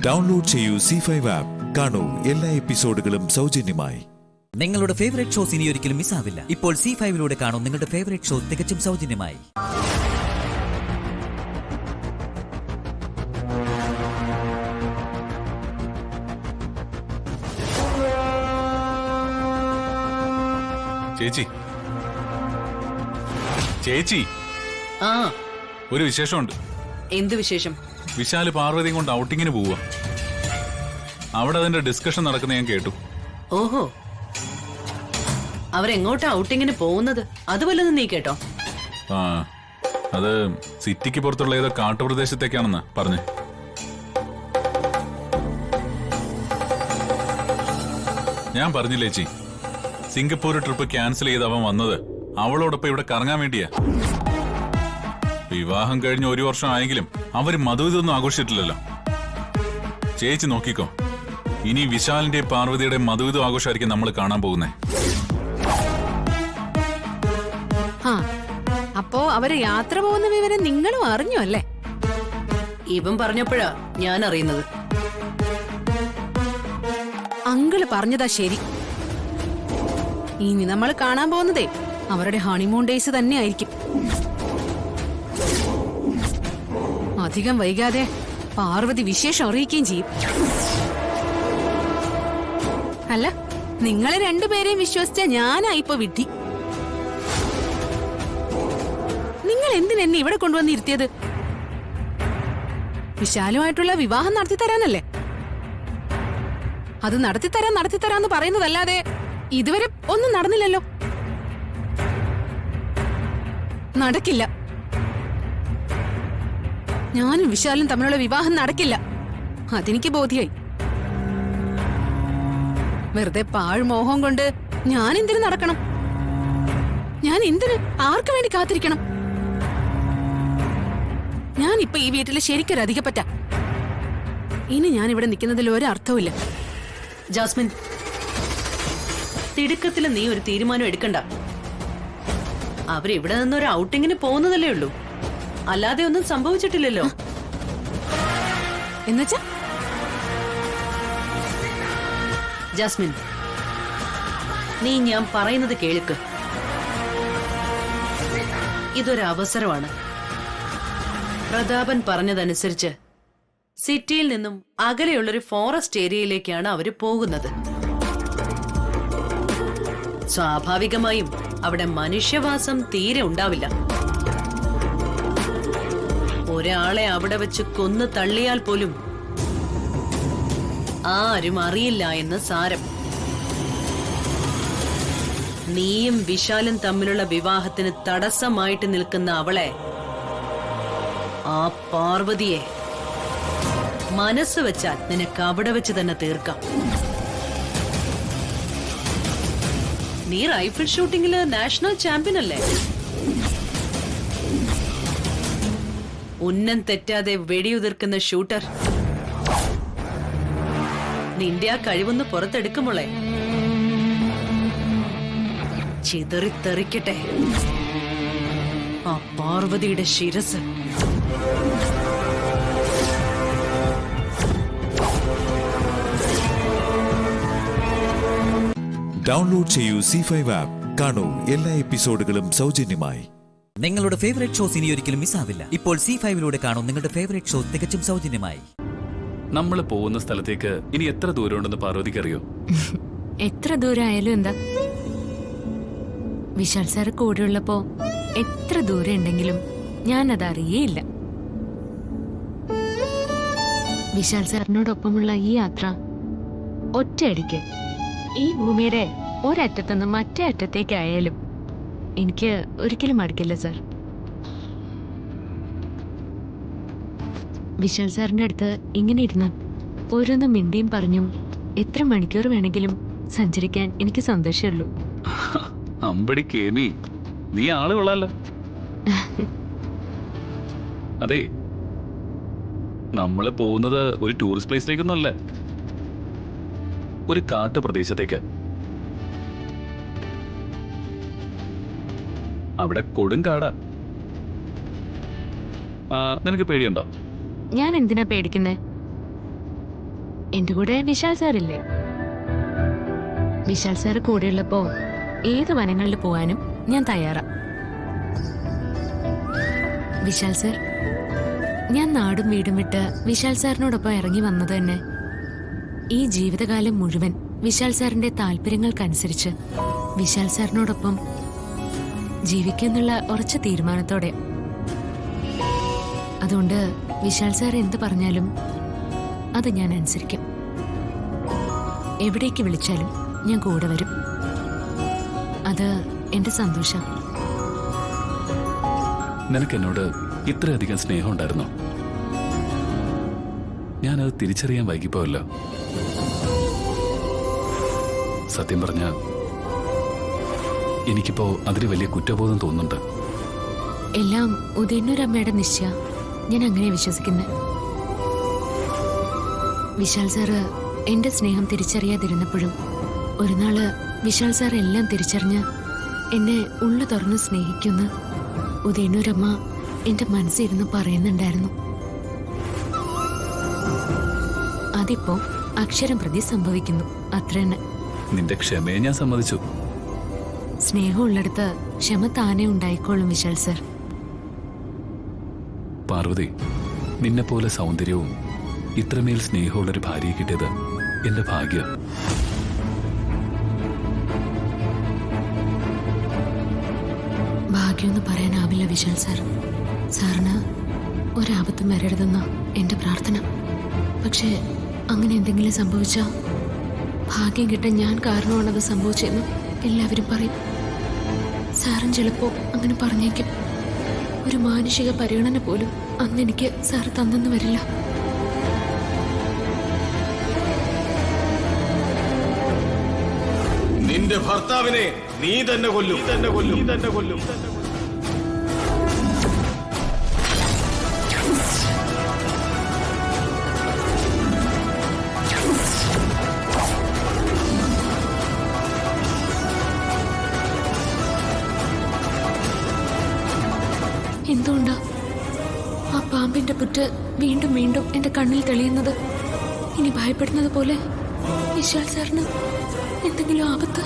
ഡൗൺലോഡ് ചെയ്യൂ C5 ആപ്പ്. കാണൂ എല്ലാ എപ്പിസോഡുകളും സൗജന്യമായി. നിങ്ങളുടെ ഫേവറേറ്റ് ഷോസ് ഇനി ഒരിക്കലും മിസ്സാവില്ല. ഇപ്പോൾ C5ലൂടെ കാണൂ നിങ്ങളുടെ ഫേവറേറ്റ് ഷോ തികച്ചും സൗജന്യമായി. ചേച്ചി, ചേച്ചി, ഒരു വിശേഷമുണ്ട്. എന്ത് വിശേഷം? വിശാല് പാർവതിയും കൊണ്ട് ഔട്ടിങ്ങിന് പോവുക. അവിടെ അതിന്റെ ഡിസ്കഷൻ നടക്കുന്ന ഞാൻ കേട്ടു. ഓഹോ, അവരെങ്ങോട്ടാ ഔട്ടിങ്ങിന് പോകുന്നത്? അത് വല്ലതും നീ കേട്ടോ? ആ, അത് സിറ്റിക്ക് പുറത്തുള്ള ഏതോ കാട്ടുപ്രദേശത്തേക്കാണെന്നാ പറഞ്ഞു. ഞാൻ പറഞ്ഞില്ലേ ചേച്ചി, സിംഗപ്പൂർ ട്രിപ്പ് ക്യാൻസൽ ചെയ്ത് അവൻ വന്നത് അവളോടൊപ്പം ഇവിടെ കറങ്ങാൻ വേണ്ടിയാ. വിവാഹം കഴിഞ്ഞ് 1 വർഷം ആയെങ്കിലും അവര് മധുവിതൊന്നും ആഘോഷിച്ചിട്ടില്ലല്ലോ. ചേച്ചി നോക്കിക്കോ, ഇനി വിശാലിന്റെ പാർവതിയുടെ മധുവിധം ആഘോഷമായിരിക്കും നമ്മൾ കാണാൻ പോകുന്നേ. അപ്പോ അവര് യാത്ര പോകുന്ന വിവരം നിങ്ങളും അറിഞ്ഞു അല്ലേ? ഇവൻ പറഞ്ഞപ്പോഴാ ഞാൻ അറിയുന്നത്. അങ്കിള് പറഞ്ഞതാ ശരി. ഇനി നമ്മൾ കാണാൻ പോകുന്നതേ അവരുടെ ഹണിമൂൺ ഡേയ്സ് തന്നെ ആയിരിക്കും. അധികം വൈകാതെ പാർവതി വിശേഷം അറിയിക്കുകയും ചെയ്യും. അല്ല, നിങ്ങളെ രണ്ടുപേരെയും വിശ്വസിച്ച ഞാനാ ഇപ്പൊ വിഡ്ഢി. നിങ്ങൾ എന്തിനെന്നെ ഇവിടെ കൊണ്ടുവന്നിരുത്തിയത്? വിശാലുമായിട്ടുള്ള വിവാഹം നടത്തിത്തരാനല്ലേ? അത് നടത്തിത്തരാന്ന് പറയുന്നതല്ലാതെ ഇതുവരെ ഒന്നും നടന്നില്ലല്ലോ. നടക്കില്ല. ഞാനും വിശാലും തമ്മിലുള്ള വിവാഹം നടക്കില്ല. അതെനിക്ക് ബോധ്യായി. വെറുതെ പാഴ്മോഹം കൊണ്ട് ഞാൻ എന്തിനു നടക്കണം? ഞാൻ എന്തിന് ആർക്കു വേണ്ടി കാത്തിരിക്കണം? ഞാൻ ഇപ്പൊ ഈ വീട്ടിലെ ശരിക്കൊരു അധികപ്പറ്റ. ഇനി ഞാൻ ഇവിടെ നിൽക്കുന്നതിൽ ഒരർത്ഥവുമില്ല. ജാസ്മിൻ, തിടുക്കത്തിൽ നീ ഒരു തീരുമാനം എടുക്കണ്ട. അവരിവിടെ നിന്നൊരു ഔട്ടിങ്ങിന് പോകുന്നതല്ലേ ഉള്ളൂ, അല്ലാതെ ഒന്നും സംഭവിച്ചിട്ടില്ലല്ലോ. എന്നുവെച്ചാ ജാസ്മിൻ, നീ ഞാൻ പറയുന്നത് കേൾക്ക്. ഇതൊരു അവസരമാണ്. പ്രതാപൻ പറഞ്ഞതനുസരിച്ച് സിറ്റിയിൽ നിന്നും അകലെയുള്ളൊരു ഫോറസ്റ്റ് ഏരിയയിലേക്കാണ് അവര് പോകുന്നത്. സ്വാഭാവികമായും അവിടെ മനുഷ്യവാസം തീരെ ഉണ്ടാവില്ല. ഒരാളെ അവിടെ വെച്ച് കൊന്നു തള്ളിയാൽ പോലും ആരും അറിയില്ല എന്ന് സാരം. നീയും വിശാലും തമ്മിലുള്ള വിവാഹത്തിന് തടസ്സമായിട്ട് നിൽക്കുന്ന അവളെ, ആ പാർവതിയെ മനസ്സ് വെച്ചാൽ നിനക്ക് അവിടെ വെച്ച് തന്നെ തീർക്കാം. നീ റൈഫിൾ ഷൂട്ടിംഗില് നാഷണൽ ചാമ്പ്യൻ അല്ലേ? ഉന്നം തെറ്റാതെ വെടിയുതിർക്കുന്ന ഷൂട്ടർ. നിന്റെ ആ കഴിവൊന്ന് പുറത്തെടുക്കുമോളെ. ചിതറിത്തെറിക്കട്ടെ ആ പാർവതിയുടെ ശിരസ്. ഡൗൺലോഡ് ചെയ്യൂ C5 ആപ്പ്. കാണൂ എല്ലാ എപ്പിസോഡുകളും സൗജന്യമായി. നിങ്ങളുടെ ഫേവറേറ്റ് ഷോസ് ഇനി ഒരിക്കലും മിസ്സാവില്ല. ഇപ്പോൾ C5 കാണൂ നിങ്ങളുടെ ഫേവറേറ്റ് ഷോ തികച്ചും സൗജന്യമായി. നമ്മൾ പോകുന്ന സ്ഥലത്തേക്ക് ഇനി എത്ര ദൂരമുണ്ടെന്ന് പാർവതിക്ക് അറിയോ? എത്ര ദൂരമായാലും എന്താ, വിശാൽ സാർ കൂടെയുള്ളപ്പോ എത്ര ദൂരം ഉണ്ടെങ്കിലും ഞാനത് അറിയേയില്ല. വിശാൽ സാറിനോടൊപ്പമുള്ള ഈ യാത്ര ഒറ്റയടിക്ക് ഈ ഭൂമിയുടെ ഒരറ്റത്തുനിന്ന് മറ്റേ അറ്റത്തേക്കായാലും എനിക്ക് ഒരിക്കലും മടുക്കില്ല സാർ. വിശാൽ സാറിന്റെ അടുത്ത് ഇങ്ങനെ ഇരുന്ന് ഓരോന്നും മിണ്ടിയും പറഞ്ഞും എത്ര മണിക്കൂർ വേണമെങ്കിലും സഞ്ചരിക്കാൻ എനിക്ക് സന്തോഷമുള്ളൂ. അമ്പടി കേമി, നീ ആള് കൊള്ളാലോ. അതെ, നമ്മള് പോകുന്നത് ഒരു ടൂറിസ്റ്റ് പ്ലേസിലേക്കൊന്നും അല്ല, ഒരു കാട്ടു പ്രദേശത്തേക്ക്. അവിടെ കൊടും കാടാ. നിനക്ക് പേടിയുണ്ടോ? ഞാൻ എന്തിനാ പേടിക്കുന്നേ? എന്റെ കൂടെ വിശാൽ സാറില്ലേ? വിശാൽ സാറ് കൂടെയുള്ളപ്പോ ഏത് വനങ്ങളിൽ പോകാനും ഞാൻ തയ്യാറാ. വിശാൽ സാർ, ഞാൻ നാടും വീടും വിട്ട് വിശാൽ സാറിനോടൊപ്പം ഇറങ്ങി വന്നത് തന്നെ ഈ ജീവിതകാലം മുഴുവൻ വിശാൽ സാറിന്റെ താല്പര്യങ്ങൾക്കനുസരിച്ച് വിശാൽ സാറിനോടൊപ്പം ജീവിക്കുന്നുള്ള ഉറച്ച തീരുമാനത്തോടെ. അതുകൊണ്ട് വിശാൽ സാർ എന്ത് പറഞ്ഞാലും അത് ഞാൻ അനുസരിക്കും. എവിടേക്ക് വിളിച്ചാലും ഞാൻ കൂടെ വരും. അത് എന്റെ സന്തോഷം. നിനക്ക് എന്നോട് ഇത്രയധികം സ്നേഹം ഉണ്ടായിരുന്നോ? ഞാനത് തിരിച്ചറിയാൻ വൈകിപ്പോയല്ലോ. സത്യം പറഞ്ഞ എനിക്കിപ്പോ അതിന് വലിയ കുറ്റബോധം തോന്നുന്നുണ്ട്. എല്ലാം ഉദയന്നൂരമ്മയുടെ നിശ്ചയ. ഞാൻ അങ്ങനെ വിശ്വസിക്കുന്നത്. വിശാൽ സാറ് എന്റെ സ്നേഹം തിരിച്ചറിയാതിരുന്നപ്പോഴും ഒരു നാള് വിശാൽ സാർ എല്ലാം തിരിച്ചറിഞ്ഞ് എന്നെ ഉള്ളു തുറന്ന് സ്നേഹിക്കുന്ന ഉദയന്നൂരമ്മ എന്റെ മനസ്സിരുന്ന് പറയുന്നുണ്ടായിരുന്നു. അതിപ്പോ അക്ഷരം പ്രതി സംഭവിക്കുന്നു. അത്ര തന്നെ. നിന്റെ ക്ഷമയെ ഞാൻ സമ്മതിച്ചു. സ്നേഹമുള്ളിടത്ത് ക്ഷമ താനെ ഉണ്ടായിക്കോളും വിശാൽ സർ. പാർവതി, നിന്നെ പോലെ സൗന്ദര്യവും ഇത്രമേൽ സ്നേഹമുള്ളൊരു ഭാര്യയെ കിട്ടിയത് എന്റെ ഭാഗ്യം. ഭാഗ്യമെന്ന് പറയാനാവില്ല വിശാൽ സാർ. സാറിന് ഒരാപത്തും വരരുതെന്ന എന്റെ പ്രാർത്ഥന. പക്ഷേ അങ്ങനെ എന്തെങ്കിലും സംഭവിച്ചാൽ ഭാഗ്യം കിട്ടാൻ ഞാൻ കാരണമാണത് സംഭവിച്ചതെന്ന് എല്ലാവരും പറയും. സാറും ചിലപ്പോ അങ്ങനെ പറഞ്ഞേക്കും. ഒരു മാനുഷിക പരിഗണന പോലും അന്ന് എനിക്ക് സാർ തന്നെന്ന് വരില്ല. നിന്റെ ഭർത്താവിനെ നീ തന്നെ കൊല്ലും. എന്തുകൊണ്ടാ ആ പാമ്പിന്റെ പുറ്റ് വീണ്ടും വീണ്ടും എന്റെ കണ്ണിൽ തെളിയുന്നത്? ഇനി ഭയപ്പെടുന്നത് പോലെ വിശാൽ സാറിന് എന്തെങ്കിലും ആപത്ത്?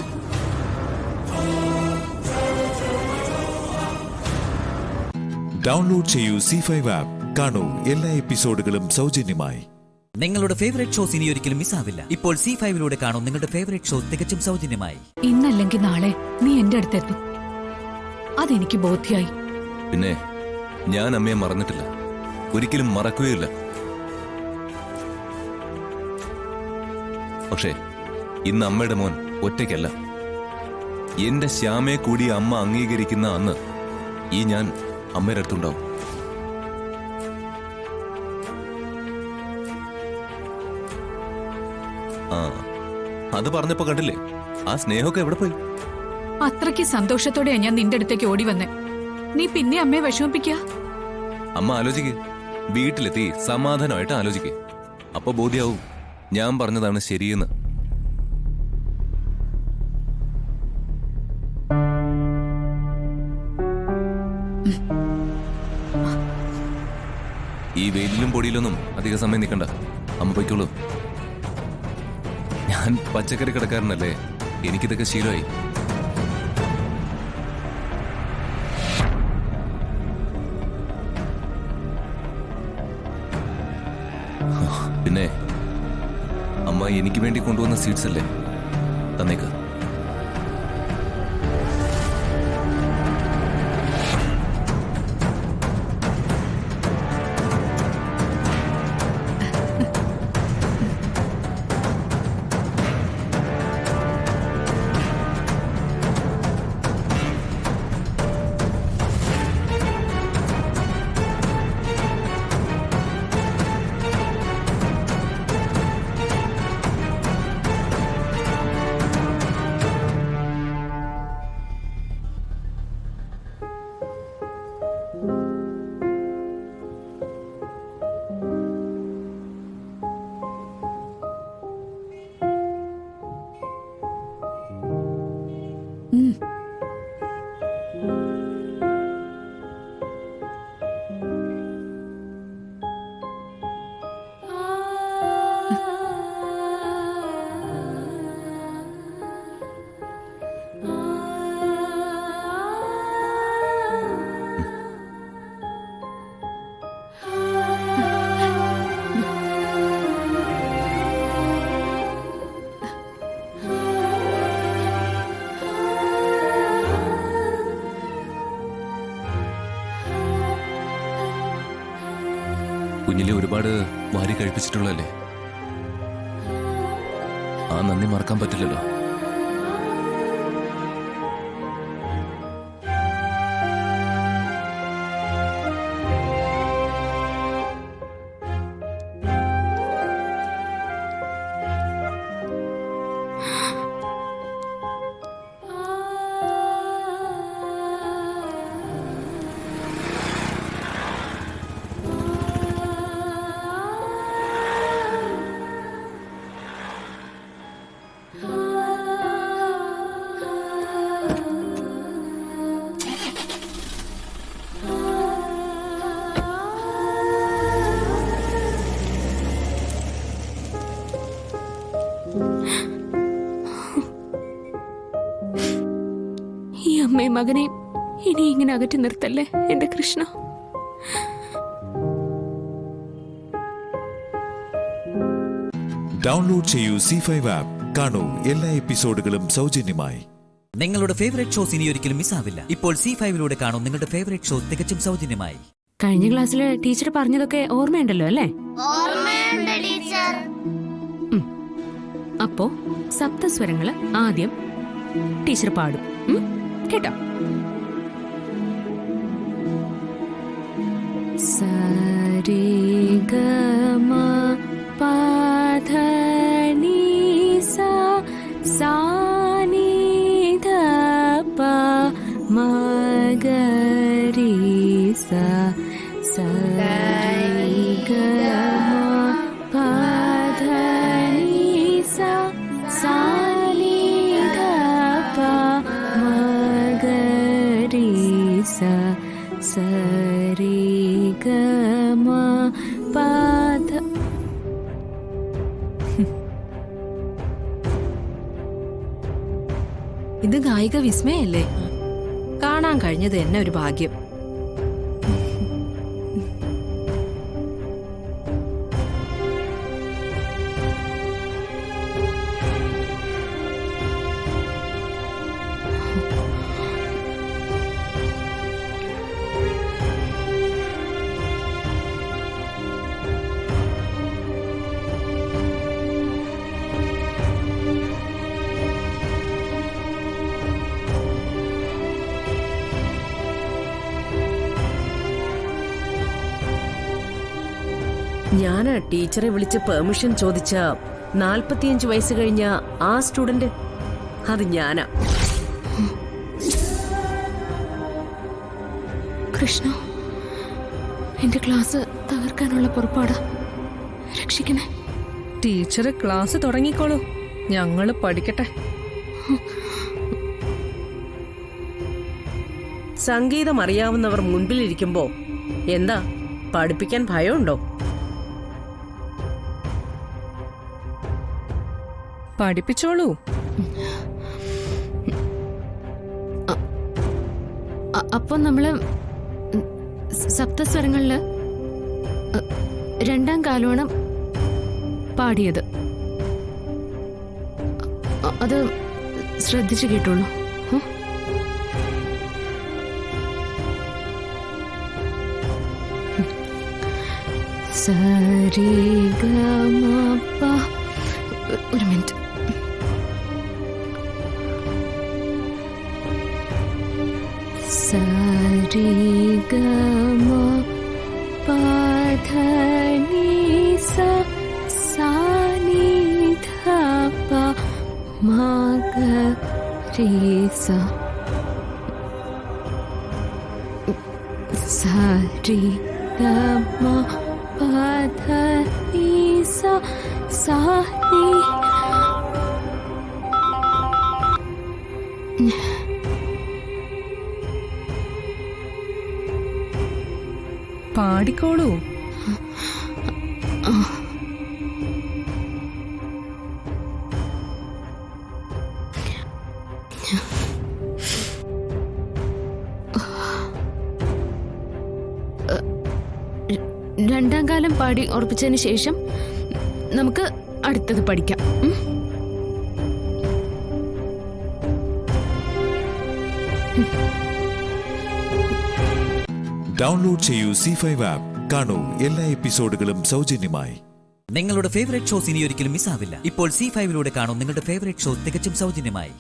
ഡൗൺലോഡ് ചെയ്യൂ C5 ആപ്പ്. കാണൂ എല്ലാ എപ്പിസോഡുകളും സൗജന്യമായി. നിങ്ങളുടെ ഫേവറേറ്റ് ഷോസ് ഇനി ഒരിക്കലും മിസ്സാവില്ല. ഇപ്പോൾ C5ലൂടെ കാണും നിങ്ങളുടെ ഫേവറേറ്റ് ഷോസ് തികച്ചും സൗജന്യമായി. ഇന്നല്ലെങ്കിൽ നാളെ നീ എന്റെ അടുത്തെത്തും. അതെനിക്ക് ബോധ്യായി. പിന്നെ ഞാൻ അമ്മയെ മറന്നിട്ടില്ല, ഒരിക്കലും മറക്കുകയില്ല. പക്ഷേ ഇന്ന് അമ്മയുടെ മോൻ ഒറ്റയ്ക്കല്ല. എന്റെ ശ്യാമയെ കൂടി അമ്മ അംഗീകരിക്കുന്ന അന്ന് ഈ ഞാൻ അമ്മയുടെ അടുത്തുണ്ടാവും. ആ, അത് പറഞ്ഞപ്പോ കണ്ടില്ലേ, ആ സ്നേഹമൊക്കെ എവിടെ പോയി? അത്രയ്ക്ക് സന്തോഷത്തോടെയാ ഞാൻ നിന്റെ അടുത്തേക്ക് ഓടി വന്നേ. നീ പിന്നെ അമ്മയെ വിഷമിപ്പിക്കുക. അമ്മ ആലോചിക്ക്, വീട്ടിലെത്തി സമാധാനമായിട്ട് ആലോചിക്ക്. അപ്പൊ ബോധ്യാവും ഞാൻ പറഞ്ഞതാണ് ശരിയെന്ന്. ഈ വെയിലിലും പൊടിയിലൊന്നും അധിക സമയം നിൽക്കണ്ട, അമ്മ പൊയ്ക്കോളൂ. ഞാൻ പച്ചക്കറി കടക്കാരനല്ലേ, എനിക്കിതൊക്കെ ശീലമായി. പിന്നെ അമ്മ എനിക്ക് വേണ്ടി കൊണ്ടുവന്ന സീഡ്സ് അല്ലേ, തന്നേക്ക്. കുഞ്ഞിലെ ഒരുപാട് വാരി കഴിപ്പിച്ചിട്ടുള്ളല്ലേ, ആ നന്ദി മറക്കാൻ പറ്റില്ലല്ലോ. മകനെയും ഇനി ഇങ്ങനെ അകറ്റി നിർത്തല്ലേ എന്റെ കൃഷ്ണ. ഡൗൺലോഡ് ചെയ്യൂ C5 ആപ്പ്. കാണൂ എല്ലാ എപ്പിസോഡുകളും സൗജന്യമായി. നിങ്ങളുടെ ഫേവറേറ്റ് ഷോസ് ഇനി ഒരിക്കലും മിസ്സാവില്ല. ഇപ്പോൾ C5ലൂടെ കാണും നിങ്ങളുടെ ഫേവറേറ്റ് ഷോ തികച്ചും സൗജന്യമായി. കഴിഞ്ഞ ക്ലാസ്സിൽ ടീച്ചർ പറഞ്ഞതൊക്കെ ഓർമ്മയുണ്ടല്ലോ അല്ലേ? അപ്പോ സപ്തസ്വരങ്ങള് ആദ്യം ടീച്ചർ പാടും, കേട്ടോ? സരി ഗമ പധ നി സ സാ നി ധ പ മ ഗ രി സ സരി ഗമ പധ നി സ സാ നി ധ പ മ ഗ രി സ സരി ഗമ പധ. ഇത് ഗായിക വിസ്മയല്ലേ? കാണാൻ കഴിഞ്ഞത് എന്നെ ഒരു ഭാഗ്യം. ഞാനാ ടീച്ചറെ വിളിച്ച് പെർമിഷൻ ചോദിച്ച 45 വയസ്സ് കഴിഞ്ഞ ആ സ്റ്റുഡന്റ്, അത് ഞാനാ. കൃഷ്ണ, എന്റെ ക്ലാസ് തകർക്കാനുള്ള പുറപ്പാടാ. രക്ഷിക്കണേ. ടീച്ചർ ക്ലാസ് തുടങ്ങിക്കോളൂ, ഞങ്ങള് പഠിക്കട്ടെ. സംഗീതം അറിയാവുന്നവർ മുൻപിലിരിക്കുമ്പോ എന്താ പഠിപ്പിക്കാൻ ഭയമുണ്ടോ? പഠിപ്പിച്ചോളൂ. അപ്പൊ നമ്മള് സപ്തസ്വരങ്ങളില് രണ്ടാം കാലമാണ് പാടിയത്. അത് ശ്രദ്ധിച്ചു കേട്ടോളൂ. സരി ഗമ പ. ഒരു മിനിറ്റ്. സരി ഗമ പധ നി സ സാ നി ധ പ മ ഗ രി സ സരി ഗമ പധ നി സ സാ നി. പാടിക്കോളൂ. രണ്ടാം കാലം പാടി ഉറപ്പിച്ചതിന് ശേഷം നമുക്ക് അടുത്തത് പഠിക്കാം. ഡൗൺലോഡ് ചെയ്യൂ C5 ആപ്പ്. കാണൂ എല്ലാ എപ്പിസോഡുകളും സൗജന്യമായി. നിങ്ങളുടെ ഫേവറേറ്റ് ഷോസ് ഇനി ഒരിക്കലും മിസ്സാവില്ല. ഇപ്പോൾ C5ലൂടെ കാണും നിങ്ങളുടെ ഫേവറേറ്റ് ഷോ തികച്ചും സൗജന്യമായി.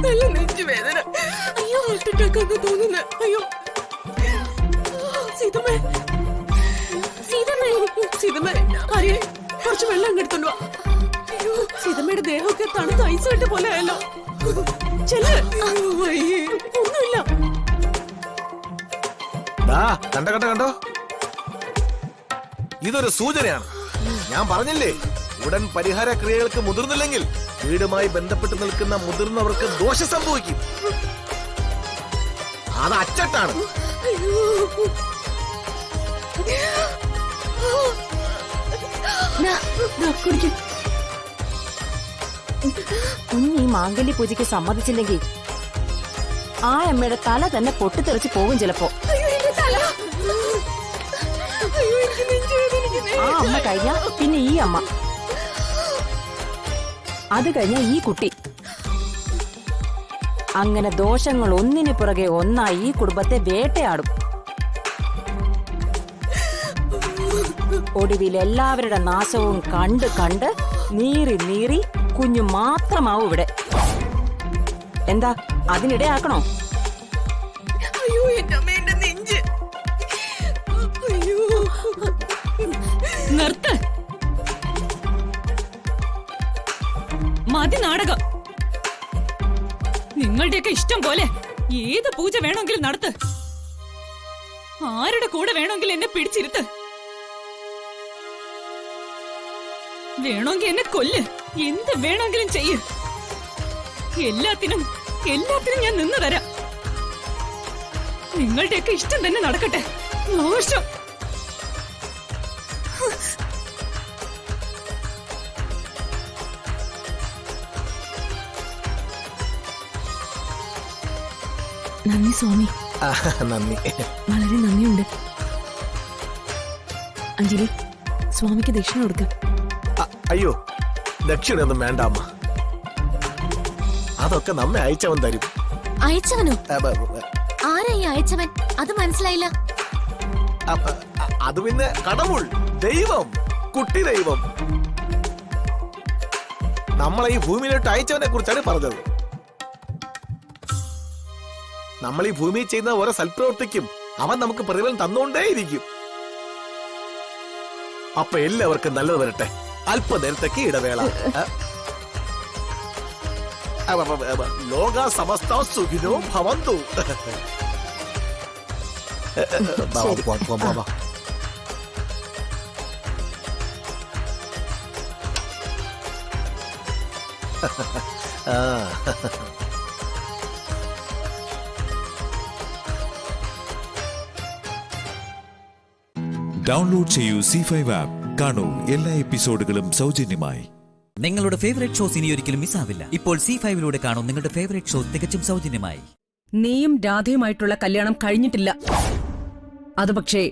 നല്ല നെഞ്ചുവേദന. അയ്യോ, ഹാർട്ട് അറ്റാക്ക് ആണെന്ന് തോന്നുന്നു. അയ്യോ സീതമ്മേ, സീതമ്മേ, സീതമ്മേ, ആര്യ കുറച്ച് വെള്ളം അങ്ങെടുത്തോണ്ട് വാ. അയ്യോ, സീതമ്മയുടെ ദേഹമൊക്കെ തണുത്ത് ഐസ് കെട്ട പോലെ ആയല്ലോ. ചെല്ല്. ഒന്നുമില്ല. കണ്ടോ, ഇതൊരു സൂചനയാണ്. ഞാൻ പറഞ്ഞില്ലേ, ഉടൻ പരിഹാര ക്രിയകൾക്ക് മുതിർന്നില്ലെങ്കിൽ വീടുമായി ബന്ധപ്പെട്ട് നിൽക്കുന്ന മുതിർന്നവർക്ക് ദോഷം സംഭവിക്കും. അത് അച്ചട്ടാണ്. കുഞ്ഞ് ഈ മാംഗല്യ പൂജയ്ക്ക് സമ്മതിച്ചില്ലെങ്കിൽ ആ അമ്മയുടെ തല തന്നെ പൊട്ടിത്തെറിച്ച് പോകും ചിലപ്പോ. ആ അമ്മ കഴിഞ്ഞ പിന്നെ ഈ അമ്മ, അത് കഴിഞ്ഞ ഈ കുട്ടി. അങ്ങനെ ദോഷങ്ങൾ ഒന്നിനു പുറകെ ഒന്നായി ഈ കുടുംബത്തെ വേട്ടയാടും. ഒടുവിൽ എല്ലാവരുടെ നാശവും കണ്ട് കണ്ട് നീറി നീറി കുഞ്ഞു മാത്രമാവും ഇവിടെ. എന്താ അതിനിടയാക്കണോ? അയ്യോ എന്റെ അമ്മ, എന്റെ നെഞ്ച്. അയ്യോ നിർത്ത്, മതി നാടകം. നിങ്ങളുടെയൊക്കെ ഇഷ്ടം പോലെ ഏത് പൂജ വേണമെങ്കിലും നടത്ത്. ആരുടെ കൂടെ വേണമെങ്കിലും എന്നെ പിടിച്ചിരുത്ത്. വേണമെങ്കിൽ എന്നെ കൊല്ല്, എന്ത് വേണമെങ്കിലും ചെയ്യ്. എല്ലാത്തിനും ഞാൻ നിന്ന് തരാം. നിങ്ങളുടെയൊക്കെ ഇഷ്ടം തന്നെ നടക്കട്ടെ. മോശം. നന്ദി സ്വാമി, നന്ദി. വളരെ നന്ദിയുണ്ട്. അഞ്ജലി, സ്വാമിക്ക് ദക്ഷിണ കൊടുക്ക. അയ്യോ, ദക്ഷിണയൊന്നും വേണ്ട അമ്മ. അതൊക്കെ നമ്മെ അയച്ചവൻ തരും. അയച്ചവനോ? ആരായി അയച്ചവൻ? അത് മനസ്സിലായില്ല. അത് പിന്നെ കടവുൾ, ദൈവം, കുട്ടി ദൈവം നമ്മളെ ഈ ഭൂമിയിലോട്ട് അയച്ചവനെ കുറിച്ചാണ് പറഞ്ഞത്. നമ്മൾ ഈ ഭൂമിയിൽ ചെയ്യുന്ന ഓരോ സൽപ്രവൃത്തിക്കും അവൻ നമുക്ക് പ്രതിഫലം തന്നുകൊണ്ടേയിരിക്കും. അപ്പൊ എല്ലാവർക്കും നല്ലത് വരട്ടെ. അല്പനേരത്തേക്ക് ഇടവേള. ലോക സമസ്ത സുഖിനോ ഭവന്തു. ഡൗൺലോഡ് ചെയ്യൂ C5 ആപ്പ്. കാണൂ എല്ലാ എപ്പിസോഡുകളും സൗജന്യമായി. നിങ്ങളുടെ ഫേവറേറ്റ് ഷോസ് ഇനി ഒരിക്കലും മിസ്സാവില്ല. ഇപ്പോൾ C5 കാണും നിങ്ങളുടെ ഫേവറേറ്റ് ഷോ തികച്ചും സൗജന്യമായി. നീയും രാധയുമായിട്ടുള്ള കല്യാണം കഴിഞ്ഞിട്ടില്ല. അത് പക്ഷേ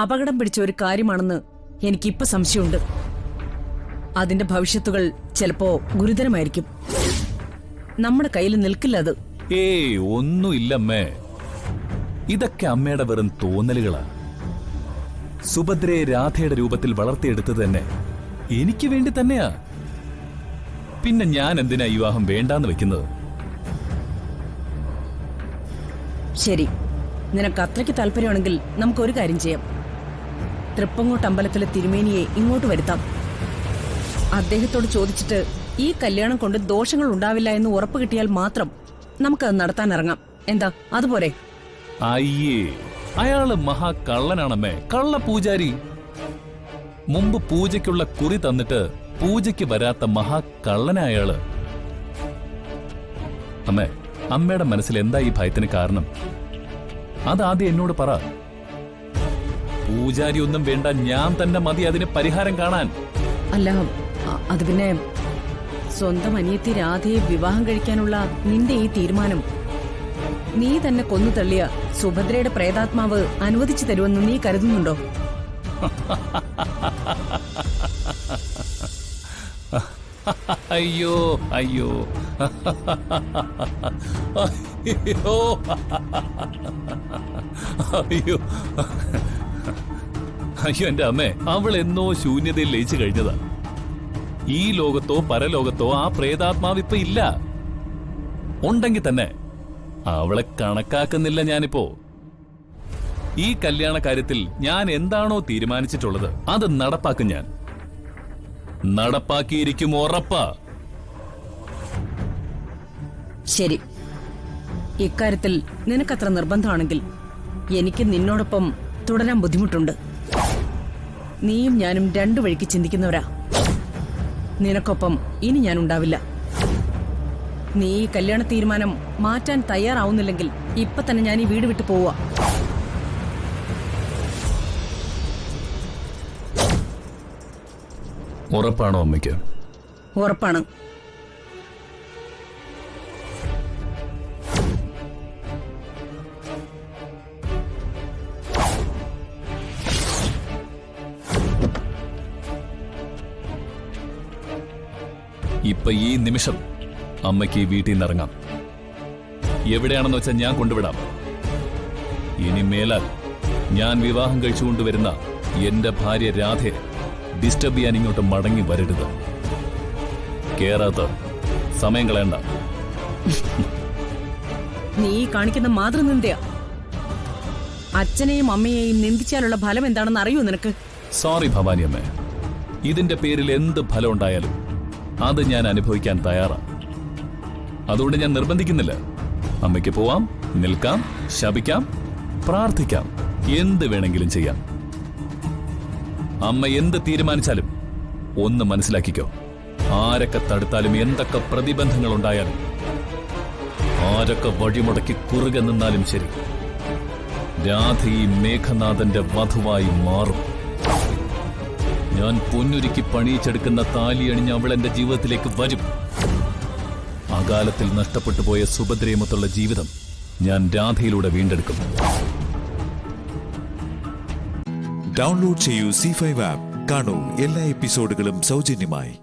അപകടം പിടിച്ച ഒരു കാര്യമാണെന്ന് എനിക്കിപ്പോ സംശയമുണ്ട്. അതിന്റെ ഭവിഷ്യത്തുകൾ ചിലപ്പോ ഗുരുതരമായിരിക്കും. നമ്മുടെ കയ്യിൽ നിൽക്കില്ല അത്. ഏയ് ഒന്നുമില്ലമ്മേ, ഇതൊക്കെ അമ്മയുടെ വെറും തോന്നലുകളാ. സുഭദ്രയെ രാധയുടെ രൂപത്തിൽ വളർത്തിയെടുത്തത് തന്നെ എനിക്ക് വേണ്ടി തന്നെയാ. പിന്നെ ഞാൻ എന്തിനാ ഈ വിവാഹം വേണ്ടാന്ന് വെക്കുന്നത്? ശരി, നിനക്ക് അത്രയ്ക്ക് താല്പര്യമാണെങ്കിൽ നമുക്കൊരു കാര്യം ചെയ്യാം. തൃപ്പങ്ങോട്ട് അമ്പലത്തിലെ തിരുമേനിയെ ഇങ്ങോട്ട് വരുത്താം. അദ്ദേഹത്തോട് ചോദിച്ചിട്ട് ഈ കല്യാണം കൊണ്ട് ദോഷങ്ങൾ ഉണ്ടാവില്ല എന്ന് ഉറപ്പ് കിട്ടിയാൽ മാത്രം നമുക്കത് നടത്താൻ ഇറങ്ങാം. എന്താ, അതുപോലെ? അയ്യേ, അയാള് മഹാകള്ളനാണമ്മേ, കള്ള പൂജാരി. മുമ്പ് പൂജയ്ക്കുള്ള കുറി തന്നിട്ട് പൂജയ്ക്ക് വരാത്ത മഹാകള്ളനായാള്. അമ്മേ, അമ്മയുടെ മനസ്സിൽ എന്താ ഈ ഭയത്തിന് കാരണം? അതാദ്യം എന്നോട് പറ. പൂജാരി ഒന്നും വേണ്ട, ഞാൻ തന്നെ മതി അതിന് പരിഹാരം കാണാൻ. അല്ല, അത് പിന്നെ സ്വന്തം അനിയത്തി രാധയെ വിവാഹം കഴിക്കാനുള്ള നിന്റെ ഈ തീരുമാനം നീ തന്നെ കൊന്നു തള്ളിയ സുഭദ്രയുടെ പ്രേതാത്മാവ് അനുവദിച്ചു തരുമെന്ന് നീ കരുതുന്നുണ്ടോ? അയ്യോ അയ്യോ അയ്യോ അയ്യോ അയ്യോ എന്റെ അമ്മേ, അവൾ എന്നോ ശൂന്യതയിൽ ലയിച്ചു കഴിഞ്ഞതാ. ഈ ലോകത്തോ പരലോകത്തോ ആ പ്രേതാത്മാവ് ഇപ്പൊ ഇല്ല. ഉണ്ടെങ്കിൽ തന്നെ അവളെ കണക്കാക്കുന്നില്ല ഞാനിപ്പോ. ഈ കല്യാണ കാര്യത്തിൽ ഞാൻ എന്താണോ തീരുമാനിച്ചിട്ടുള്ളത് അത് നടപ്പാക്കും. ഞാൻ നടപ്പാക്കിയിരിക്കും, ഉറപ്പാ. ശരി, ഇക്കാര്യത്തിൽ നിനക്കത്ര നിർബന്ധമാണെങ്കിൽ എനിക്ക് നിന്നോടൊപ്പം തുടരാൻ ബുദ്ധിമുട്ടുണ്ട്. നീയും ഞാനും രണ്ടു വഴിക്ക് ചിന്തിക്കുന്നവരാ. നിനക്കൊപ്പം ഇനി ഞാൻ ഉണ്ടാവില്ല. നീ ഈ കല്യാണ തീരുമാനം മാറ്റാൻ തയ്യാറാവുന്നില്ലെങ്കിൽ ഇപ്പൊ തന്നെ ഞാൻ ഈ വീട് വിട്ടു പോവാ. ഉറപ്പാണോ അമ്മയ്ക്ക്? ഉറപ്പാണ്. ഇപ്പൊ ഈ നിമിഷം അമ്മയ്ക്ക് ഈ വീട്ടിൽ നിന്ന് ഇറങ്ങാം. എവിടെയാണെന്ന് വെച്ചാൽ ഞാൻ കൊണ്ടുവിടാം. ഇനി മേലാൽ ഞാൻ വിവാഹം കഴിച്ചുകൊണ്ടുവരുന്ന എന്റെ ഭാര്യ രാധയെ ഡിസ്റ്റർബ് ചെയ്യാൻ ഇങ്ങോട്ട് മടങ്ങി വരരുത്. കേറാത്ത സമയം കളയണ്ട. നീ കാണിക്കുന്ന മാതൃനിന്ദയാ. അച്ഛനെയും അമ്മയെയും നിന്ദിച്ചാലുള്ള ഫലം എന്താണെന്ന് അറിയൂ നിനക്ക്? സോറി ഭവാനി അമ്മേ, ഇതിന്റെ പേരിൽ എന്ത് ഫലം ഉണ്ടായാലും അത് ഞാൻ അനുഭവിക്കാൻ തയ്യാറാണ്. അതുകൊണ്ട് ഞാൻ നിർബന്ധിക്കുന്നില്ല. അമ്മയ്ക്ക് പോവാം, നിൽക്കാം, ശപിക്കാം, പ്രാർത്ഥിക്കാം, എന്ത് വേണമെങ്കിലും ചെയ്യാം. അമ്മ എന്ത് തീരുമാനിച്ചാലും ഒന്ന് മനസ്സിലാക്കിക്കോ, ആരൊക്കെ തടുത്താലും എന്തൊക്കെ പ്രതിബന്ധങ്ങൾ ഉണ്ടായാലും ആരൊക്കെ വഴിമുടക്കി കുറുകെ നിന്നാലും ശരി, രാധ ഈ മേഘനാഥന്റെ വധുവായി മാറും. ഞാൻ പൊന്നുരുക്കി പണിയിച്ചെടുക്കുന്ന താലിയണിഞ്ഞ് അവൾ എന്റെ ജീവിതത്തിലേക്ക് വരും. അകാലത്തിൽ നഷ്ടപ്പെട്ടു പോയ സുഭദ്രയുമൊത്തുള്ള ജീവിതം ഞാൻ രാധയിലൂടെ വീണ്ടെടുക്കും. ഡൗൺലോഡ് ചെയ്യൂ C5 ആപ്പ്. കാണൂ എല്ലാ എപ്പിസോഡുകളും സൗജന്യമായി.